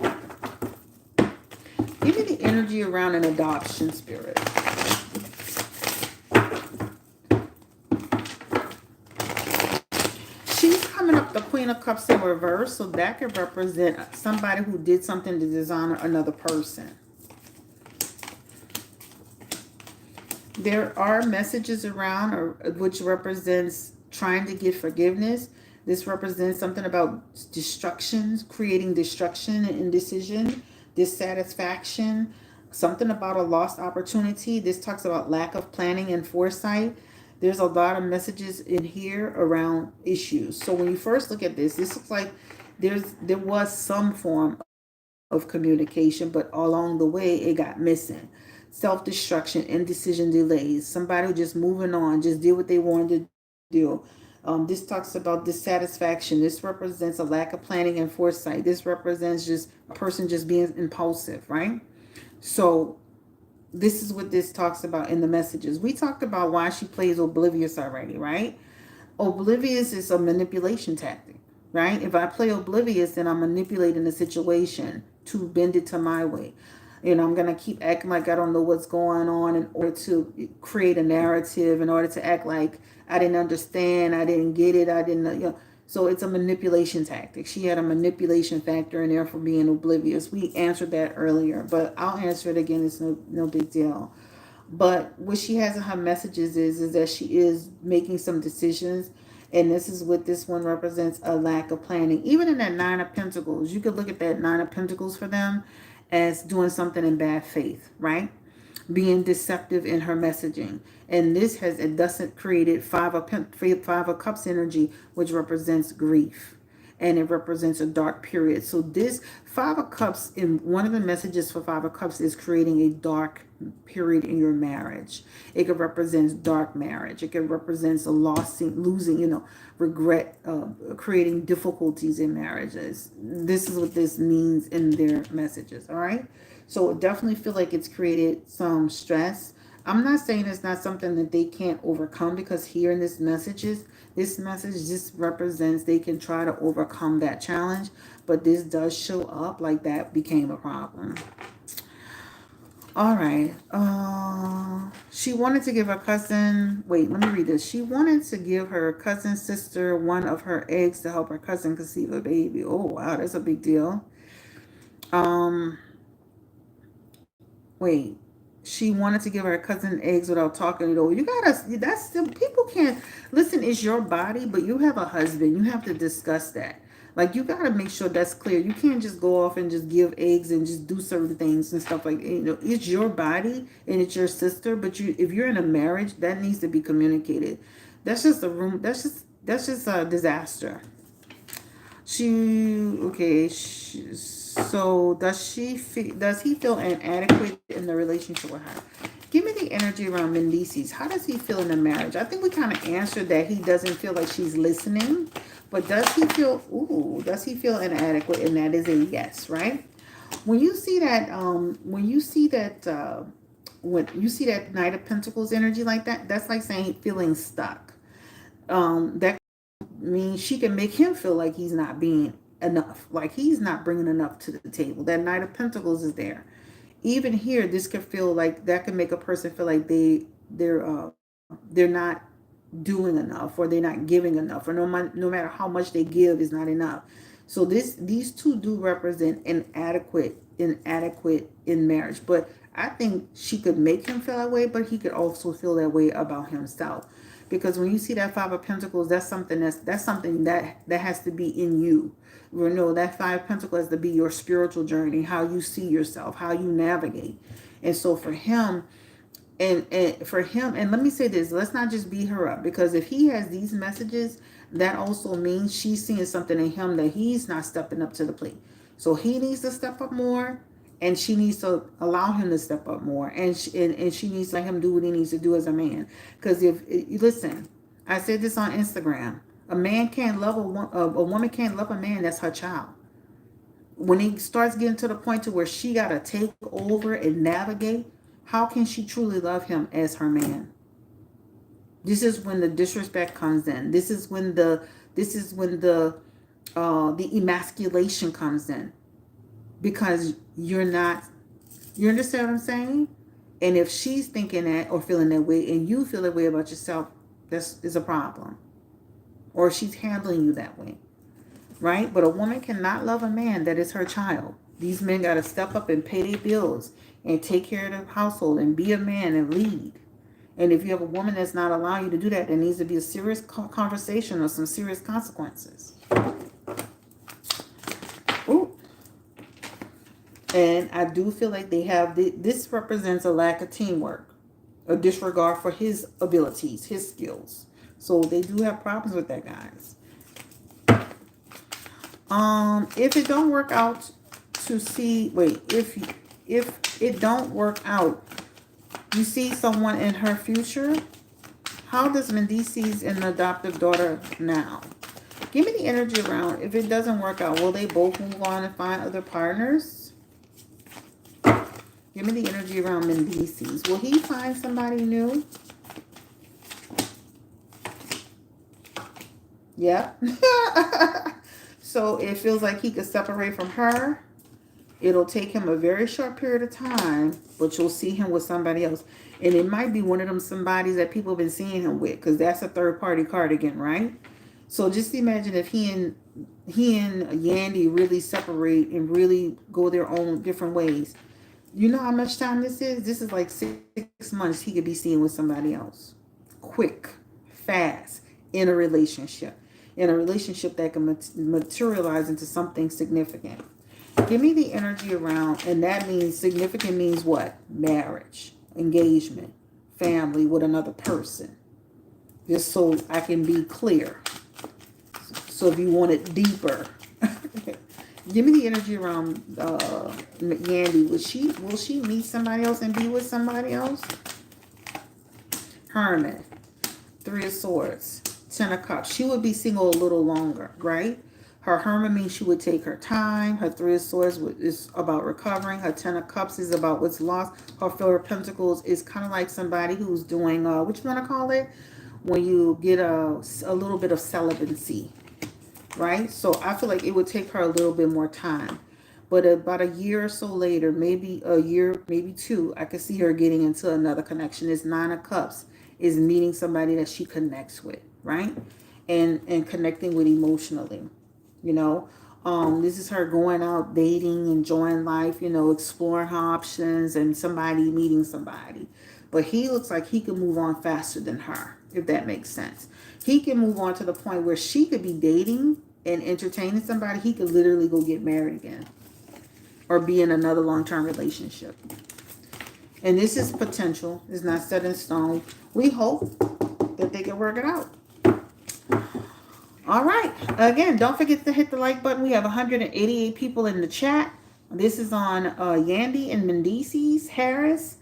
Give me the energy around an adoption, spirit. She's coming up the Queen of Cups in reverse, so that could represent somebody who did something to dishonor another person. There are messages around, which represents trying to get forgiveness. This represents something about destructions, creating destruction and indecision, dissatisfaction, something about a lost opportunity. This talks about lack of planning and foresight. There's a lot of messages in here around issues. So when you first look at this looks like there was some form of communication, but along the way it got missing. Self-destruction, indecision, delays. Somebody who just moving on, just did what they wanted to do. This talks about dissatisfaction. This represents a lack of planning and foresight. This represents just a person just being impulsive, right? So this is what this talks about in the messages. We talked about why she plays oblivious already, right? Oblivious is a manipulation tactic, right? If I play oblivious, then I'm manipulating the situation to bend it to my way. I'm going to keep acting like I don't know what's going on in order to create a narrative, in order to act like I didn't understand, I didn't get it, I didn't. So it's a manipulation tactic. She had a manipulation factor in there for being oblivious. We answered that earlier, but I'll answer it again. It's no big deal. But what she has in her messages is that she is making some decisions. And this is what this one represents, a lack of planning. Even in that Nine of Pentacles, you could look at that Nine of Pentacles for them as doing something in bad faith, right? Being deceptive in her messaging. And it doesn't created Five of Cups energy, which represents grief. and it represents a dark period. So this Five of Cups, in one of the messages for Five of Cups, is creating a dark period in your marriage. It could represent dark marriage. It could represent a losing, regret, creating difficulties in marriages. This is what this means in their messages. All right. So definitely feel like it's created some stress. I'm not saying it's not something that they can't overcome, because here in this message just represents they can try to overcome that challenge, but this does show up like that became a problem. All right. She wanted to give her cousin. Wait, let me read this. She wanted to give her cousin sister one of her eggs to help her cousin conceive a baby. Oh wow, that's a big deal. Um, Wait. She wanted to give her cousin eggs without talking it over. You gotta. That's still, people can't listen. It's your body, but you have a husband. You have to discuss that. Like, you gotta make sure that's clear. You can't just go off and just give eggs and just do certain things and stuff like that. It's your body and it's your sister. But if you're in a marriage, that needs to be communicated. That's just a room. That's just a disaster. So does he feel inadequate in the relationship with her? Give me the energy around Mendeecees. How does he feel in the marriage? I think we kind of answered that he doesn't feel like she's listening, but does he feel inadequate? And that is a yes, right? When you see that, when you see that Knight of Pentacles energy like that, that's like saying feeling stuck. That means she can make him feel like he's not being enough, like he's not bringing enough to the table. That Knight of Pentacles is there. Even here, this could feel like that can make a person feel like they're not doing enough, or they're not giving enough, or no matter how much they give is not enough. So these two do represent inadequate in marriage. But I think she could make him feel that way, but he could also feel that way about himself. Because when you see that Five of Pentacles, that's something that has to be in you. That Five of Pentacles has to be your spiritual journey, how you see yourself, how you navigate. And so for him, and let me say this, let's not just beat her up, because if he has these messages, that also means she's seeing something in him that he's not stepping up to the plate. So he needs to step up more, and she needs to allow him to step up more, and she needs to let him do what he needs to do as a man. Because if listen, I said this on Instagram, a man can't love a woman can't love a man that's her child. When he starts getting to the point to where she got to take over and navigate, how can she truly love him as her man? This is when the disrespect comes in. This is when the emasculation comes in, because you understand what I'm saying? And if she's thinking that or feeling that way, and you feel that way about yourself, this is a problem. Or she's handling you that way, right? But a woman cannot love a man that is her child. These men got to step up and pay their bills and take care of the household and be a man and lead. And if you have a woman that's not allowing you to do that, there needs to be a serious conversation or some serious consequences. Ooh. And I do feel like this represents a lack of teamwork, a disregard for his abilities, his skills. So they do have problems with that, guys. If it don't work out if it don't work out, you see someone in her future. How does Mendeecees and the adoptive daughter now? Give me the energy around. If it doesn't work out, will they both move on and find other partners? Give me the energy around Mendeecees. Will he find somebody new? Yep. So it feels like he could separate from her. It'll take him a very short period of time, but you'll see him with somebody else. And it might be one of them somebodies that people have been seeing him with, because that's a third party card again, right? So just imagine if he and Yandy really separate and really go their own different ways. You know how much time this is? This is like 6 months he could be seeing with somebody else. Quick, fast, in a relationship. In a relationship that can materialize into something significant. Give me the energy around, and that means significant means what? Marriage, engagement, family with another person. Just so I can be clear. So if you want it deeper, give me the energy around Yandy. Will she meet somebody else and be with somebody else? Hermit, Three of Swords, Ten of Cups. She would be single a little longer, right? Her Hermit means she would take her time. Her Three of Swords is about recovering. Her Ten of Cups is about what's lost. Her Four of Pentacles is kind of like somebody who's doing, what you want to call it? When you get a little bit of celibacy, right? So I feel like it would take her a little bit more time. But about a year or so later, maybe a year, maybe two, I could see her getting into another connection. This Nine of Cups is meeting somebody that she connects with, right? And connecting with emotionally, you know. This is her going out, dating, enjoying life, exploring her options and somebody meeting somebody. But he looks like he can move on faster than her, if that makes sense. He can move on to the point where she could be dating and entertaining somebody. He could literally go get married again or be in another long-term relationship. And this is potential. It's not set in stone. We hope that they can work it out. All right. Again, don't forget to hit the like button. We have 188 people in the chat. This is on Yandy and Mendeecees, Harris.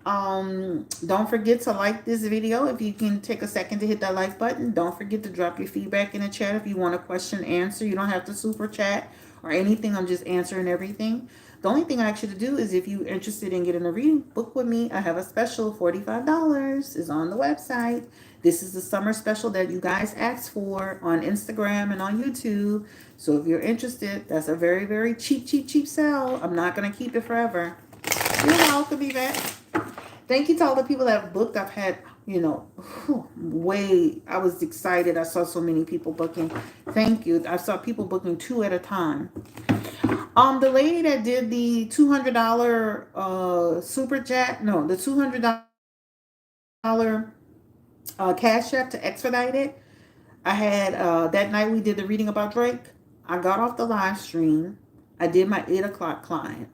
Don't forget to like this video. If you can take a second to hit that like button. Don't forget to drop your feedback in the chat. If you want a question answer, you don't have to super chat or anything. I'm just answering everything. The only thing I ask you to do is if you're interested in getting a reading, book with me. I have a special, $45 is on the website. This is the summer special that you guys asked for on Instagram and on YouTube. So if you're interested, that's a very, very cheap, cheap, cheap sale. I'm not going to keep it forever. You're welcome, Yvette. Thank you to all the people that have booked. I've had, I was excited. I saw so many people booking. Thank you. I saw people booking 2 at a time. The lady that did the $200 super chat, no, the $200 cash app to expedite it. I had that night we did the reading about Drake. I got off the live stream. I did my 8 o'clock client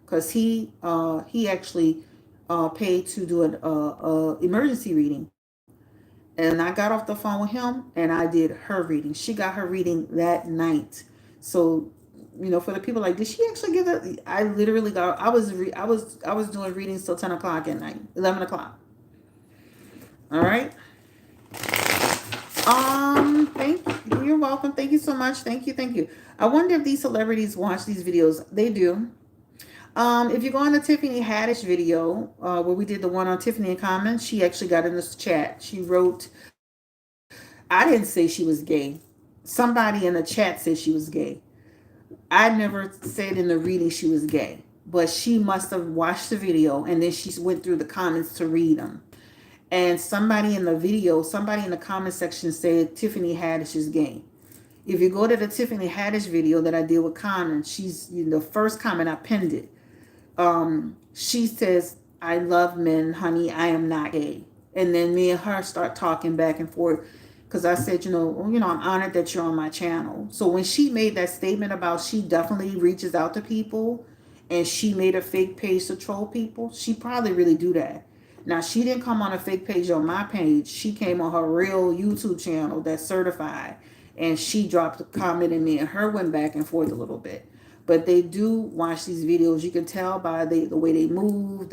because he actually paid to do an emergency reading. And I got off the phone with him and I did her reading. She got her reading that night. So, for the people like, did she actually give it? I literally got. I was doing readings till 10 o'clock at night, 11 o'clock. All right. Thank you. You're welcome. Thank you so much. Thank you. I wonder if these celebrities watch these videos. They do. If you go on the Tiffany Haddish video, where we did the one on Tiffany and Common, she actually got in this chat. She wrote, I didn't say she was gay. Somebody in the chat said she was gay. I never said in the reading she was gay, but she must have watched the video and then she went through the comments to read them. And somebody in the comment section said Tiffany Haddish is gay. If you go to the Tiffany Haddish video that I did with Common, she's the first comment, I pinned it. She says, I love men, honey, I am not gay. And then me and her start talking back and forth because I said, I'm honored that you're on my channel. So when she made that statement about she definitely reaches out to people and she made a fake page to troll people, she probably really do that. Now, she didn't come on a fake page on my page. She came on her real YouTube channel that's certified. And she dropped a comment and me and her went back and forth a little bit. But they do watch these videos. You can tell by the way they move,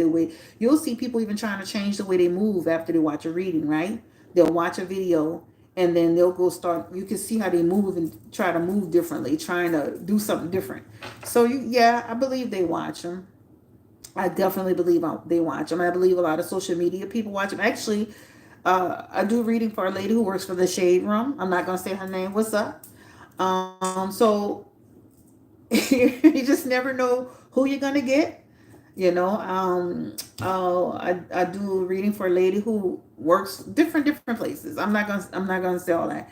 you'll see people even trying to change the way they move after they watch a reading, right? They'll watch a video and then they'll go start, you can see how they move and try to move differently, trying to do something different. So, I believe they watch them. I definitely believe they watch them. I believe a lot of social media people watch them. Actually, I do reading for a lady who works for the Shade Room. I'm not going to say her name. What's up? So you just never know who you're going to get. I do reading for a lady who works different places. I'm not going to say all that.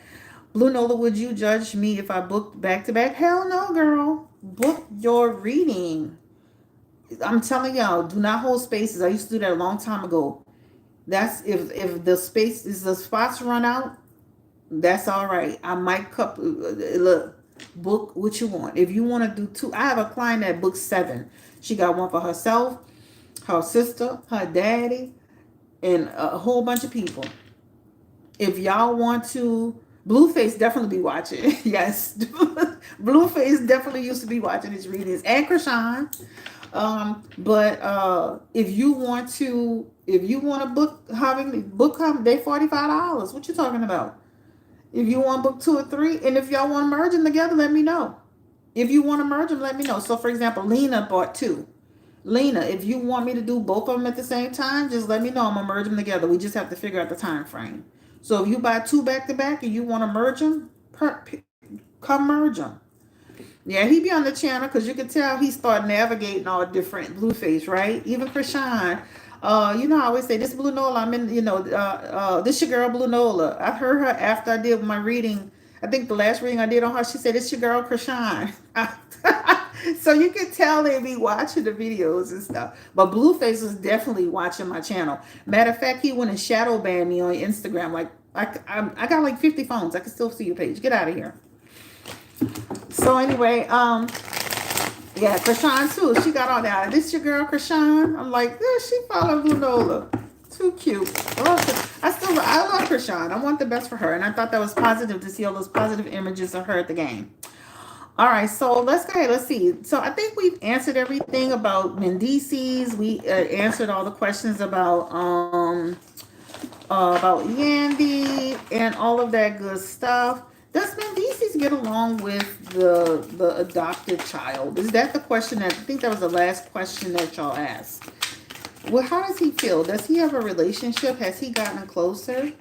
Blue Nola, would you judge me if I booked back to back? Hell no, girl. Book your reading. I'm telling y'all, do not hold spaces. I used to do that a long time ago. That's if the spots run out, that's all right. I might book what you want. If you want to do 2, I have a client that books 7. She got one for herself, her sister, her daddy, and a whole bunch of people. If y'all want to Blueface definitely be watching. Yes. Blueface definitely used to be watching his readings. And Krishan. But if you want to book having book come, they $45. What you talking about? If you want book two or three, and if y'all want to merge them together, let me know. If you want to merge them, let me know. So for example, Lena bought two. Lena, if you want me to do both of them at the same time, just let me know. I'm gonna merge them together. We just have to figure out the time frame. So if you buy two back to back and you want to merge them, come merge them. Yeah, he be on the channel because you can tell he started navigating all different Blueface, right? Even Krishan. I always say this Blue Nola. I'm in, this your girl Blue Nola. I heard her after I did my reading. I think the last reading I did on her, she said it's your girl Krishan. So you can tell they be watching the videos and stuff. But Blueface was definitely watching my channel. Matter of fact, he went and shadow banned me on Instagram. Like I got like 50 phones. I can still see your page. Get out of here. So anyway, yeah, Krishan too. She got all that. This your girl Krishan. I'm like, yeah, she followed Lunola. Too cute. I love Krishan. I want the best for her, and I thought that was positive to see all those positive images of her at the game. All right, so let's go ahead. Let's see. So I think we've answered everything about Mendeecees. We answered all the questions about Yandy and all of that good stuff. Does Mendeecees get along with the adopted child? Is that the question that I think that was the last question that y'all asked? Well, how does he feel? Does he have a relationship? Has he gotten closer?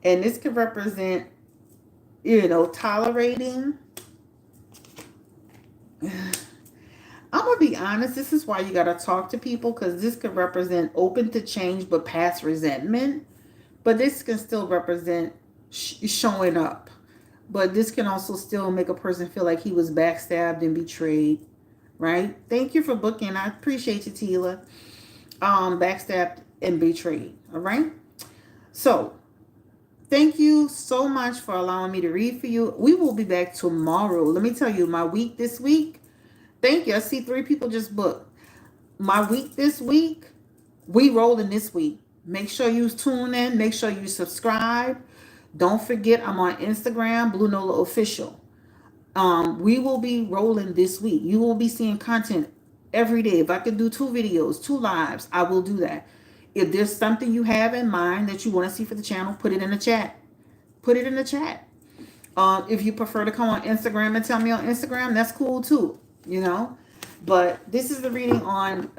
And this could represent, tolerating. I'm gonna be honest. This is why you gotta talk to people, because this could represent open to change but past resentment. But this can still represent showing up. But this can also still make a person feel like he was backstabbed and betrayed, right? Thank you for booking. I appreciate you, Tila. Backstabbed and betrayed. All right. So thank you so much for allowing me to read for you. We will be back tomorrow. Let me tell you, my week this week. Thank you. I see 3 people just booked. My week this week, we rolling this week. Make sure you tune in. Make sure you subscribe. Don't forget, I'm on Instagram, Blue Nola Official. We will be rolling this week. You will be seeing content every day. If I could do 2 videos, 2 lives, I will do that. If there's something you have in mind that you want to see for the channel, put it in the chat. Put it in the chat. If you prefer to come on Instagram and tell me on Instagram, that's cool too, But this is the reading on,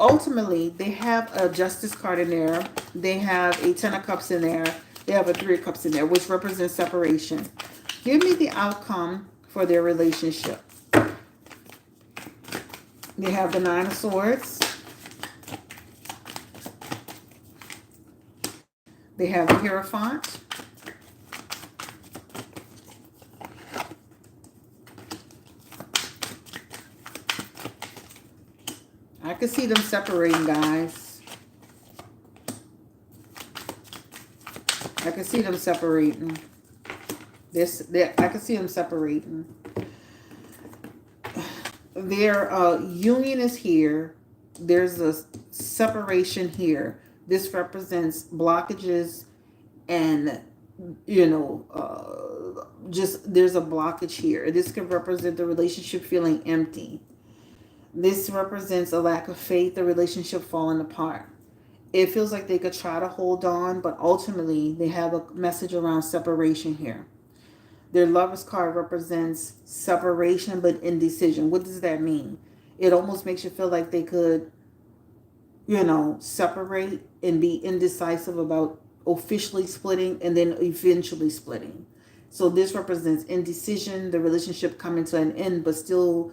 ultimately, they have a Justice card in there. They have a 10 of Cups in there. They have a 3 of Cups in there, which represents separation. Give me the outcome for their relationship. They have the 9 of Swords. They have the Hierophant. I can see them separating, guys. I can see them separating. I can see them separating. Their union is here. There's a separation here. This represents blockages and, just there's a blockage here. This could represent the relationship feeling empty. This represents a lack of faith, the relationship falling apart. It feels like they could try to hold on, but ultimately they have a message around separation here. Their Lover's card represents separation but indecision. What does that mean? It almost makes you feel like they could, separate and be indecisive about officially splitting and then eventually splitting. So this represents indecision, the relationship coming to an end, but still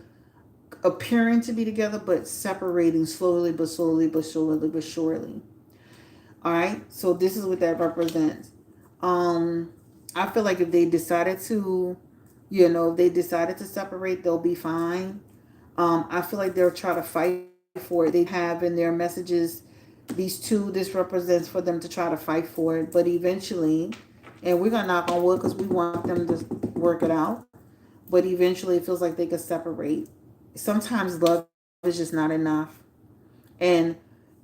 appearing to be together, but separating slowly, but slowly, but surely, but surely. All right. So this is what that represents. I feel like if they decided to, separate, they'll be fine. I feel like they'll try to fight for it. They have in their messages these 2. This represents for them to try to fight for it, but eventually, and we're gonna knock on wood because we want them to work it out. But eventually, it feels like they could separate. Sometimes love is just not enough. And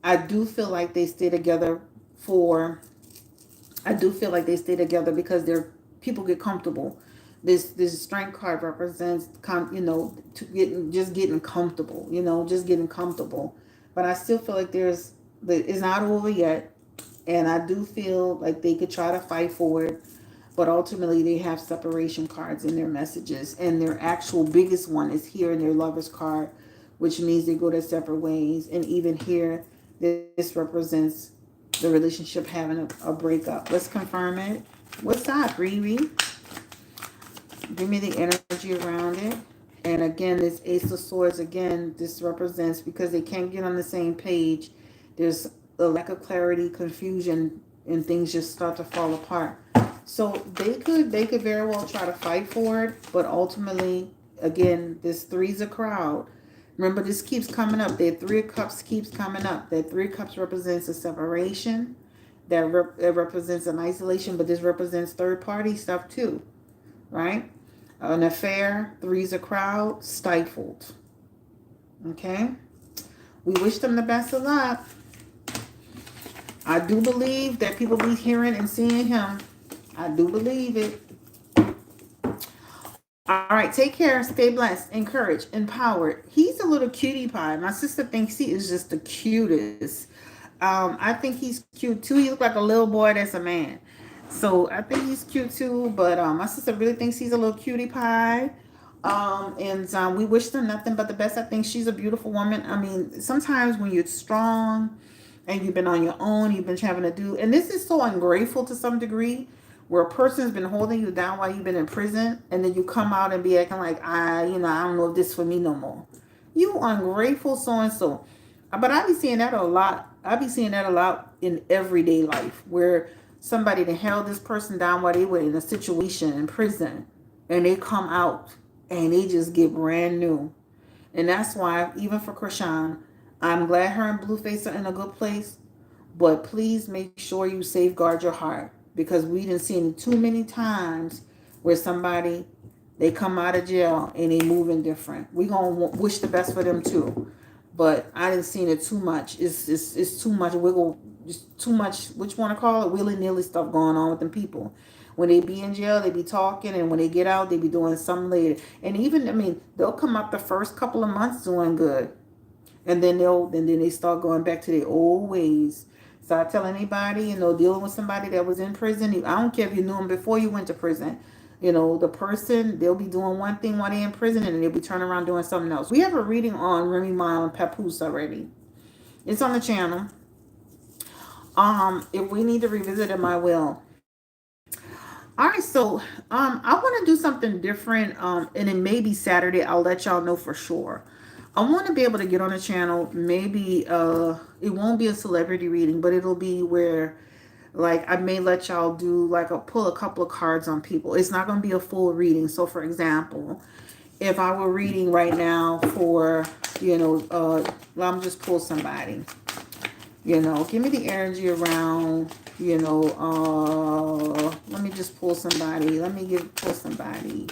I do feel like they stay together for I do feel like they stay together because they're people get comfortable. This strength card represents to getting comfortable, just getting comfortable. But I still feel like it's not over yet, and I do feel like they could try to fight for it, but ultimately they have separation cards in their messages, and their actual biggest one is here in their lover's card, which means they go their separate ways. And even here, this represents the relationship having a breakup. Let's confirm it. What's up, Riri? Give me the energy around it. And again, this Ace of Swords, again, this represents because they can't get on the same page. There's a lack of clarity, confusion, and things just start to fall apart. So they could very well try to fight for it, but ultimately, again, this three's a crowd. Remember, this keeps coming up. That Three of Cups keeps coming up. That Three of Cups represents a separation. That represents an isolation, but this represents third party stuff too, right? An affair, three's a crowd, stifled. Okay? We wish them the best of luck. I do believe that people be hearing and seeing him. I do believe it. All right, take care, stay blessed, encouraged, empowered. He's a little cutie pie. My sister thinks he is just the cutest. I think he's cute too. He looks like a little boy that's a man. So I think he's cute too. But my sister really thinks he's a little cutie pie. And we wish them nothing but the best. I think she's a beautiful woman. I mean, sometimes when you're strong and you've been on your own, you've been having to do, and this is so ungrateful to some degree, where a person's been holding you down while you've been in prison, and then you come out and be acting like, I don't know if this is for me no more. You ungrateful so and so. But I be seeing that a lot. I be seeing that a lot in everyday life, where somebody that held this person down while they were in a situation in prison, and they come out and they just get brand new. And that's why, even for Krishan, I'm glad her and Blueface are in a good place. But please make sure you safeguard your heart, because we didn't see it too many times where somebody they come out of jail and they moving different. We gonna wish the best for them too, but I didn't seen it too much. It's too much wiggle, just too much. What you want to call it? Willy nilly stuff going on with them people. When they be in jail, they be talking, and when they get out, they be doing something later. And even I mean, they'll come up the first couple of months doing good, and then they start going back to their old ways. So I tell anybody, dealing with somebody that was in prison, I don't care if you knew them before you went to prison. The person, they'll be doing one thing while they're in prison, and then they'll be turning around doing something else. We have a reading on Remy Mile and Papoose already. It's on the channel. If we need to revisit it, I will. All right, so I want to do something different. And it may be Saturday. I'll let y'all know for sure. I want to be able to get on the channel. Maybe it won't be a celebrity reading, but it'll be where like I may let y'all do like a pull a couple of cards on people. It's not going to be a full reading. So for example, if I were reading right now for, I'm just pull somebody. Give me the energy around, let me just pull somebody. Pull somebody.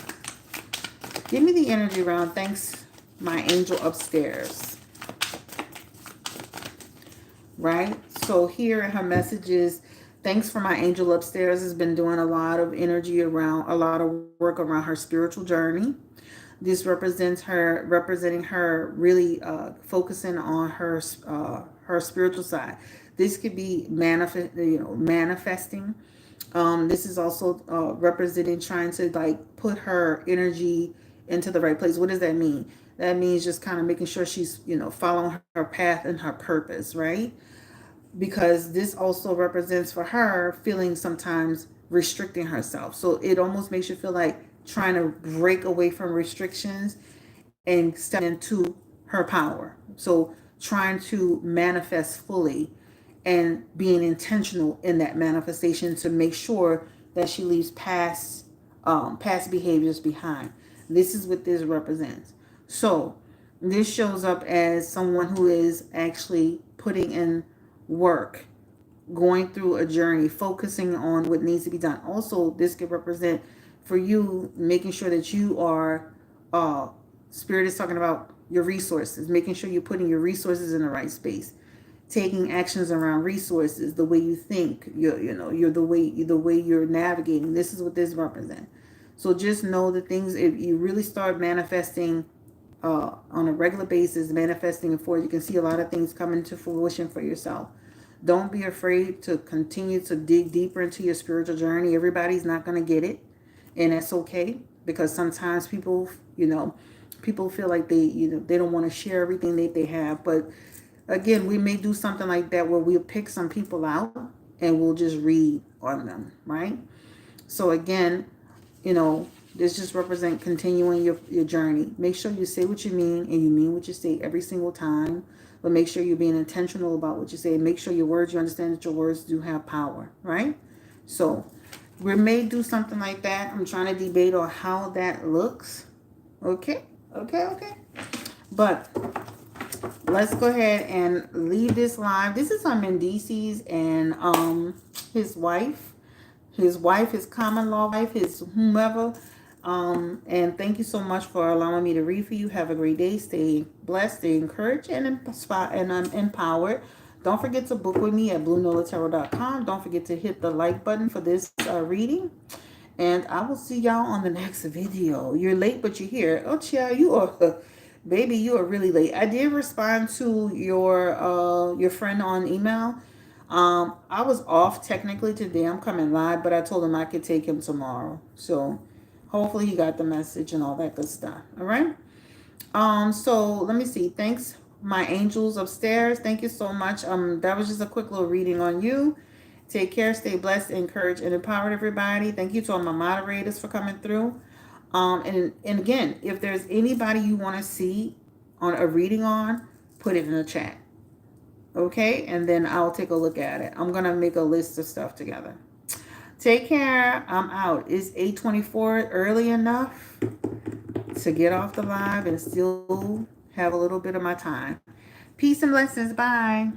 Give me the energy around. Thanks, my angel upstairs. Right? So here in her messages, thanks for my angel upstairs has been doing a lot of energy around, a lot of work around her spiritual journey. This representing her really focusing on her spiritual side. This could be manifesting. This is also representing trying to like put her energy into the right place. What does that mean? That means just kind of making sure she's following her path and her purpose, right? Because this also represents for her feeling sometimes restricting herself. So it almost makes you feel like trying to break away from restrictions and step into her power. So trying to manifest fully and being intentional in that manifestation to make sure that she leaves past behaviors behind. This is what this represents. So this shows up as someone who is actually putting in work, going through a journey, focusing on what needs to be done. Also, this could represent for you making sure that you are, Spirit is talking about your resources, making sure you're putting your resources in the right space. taking actions around resources, the way you think, you're the way you're navigating. This is what this represents. So just know the things, if you really start manifesting on a regular basis, manifesting it forward, you can see a lot of things coming to fruition for yourself. Don't be afraid to continue to dig deeper into your spiritual journey. Everybody's not going to get it, and that's okay, because sometimes people feel like they don't want to share everything that they have. But again, we may do something like that where we'll pick some people out and we'll just read on them, right? So again, this just represent continuing your journey. Make sure you say what you mean and you mean what you say every single time. But make sure you're being intentional about what you say. Make sure your words, you understand that your words do have power, right? So we may do something like that. I'm trying to debate on how that looks. Okay, okay. But let's go ahead and leave this live. This is on Mendeecees and his wife. His common law wife, his whomever. And thank you so much for allowing me to read for you. Have a great day. Stay blessed, stay encouraged, and inspired, and empowered. Don't forget to book with me at BlueNolaTarot.com. Don't forget to hit the like button for this reading. And I will see y'all on the next video. You're late, but you're here. Oh, child, you are, baby, you are really late. I did respond to your friend on email. I was off technically today. I'm coming live, but I told him I could take him tomorrow. So hopefully he got the message and all that good stuff. All right. So let me see. Thanks, my angels upstairs. Thank you so much. That was just a quick little reading on you. Take care, stay blessed, encouraged, and empowered, everybody. Thank you to all my moderators for coming through. And again, if there's anybody you want to see on a reading on, put it in the chat. Okay, and then I'll take a look at it. I'm gonna make a list of stuff together. Take care. I'm out. It's 8:24, early enough to get off the live and still have a little bit of my time. Peace and blessings. Bye.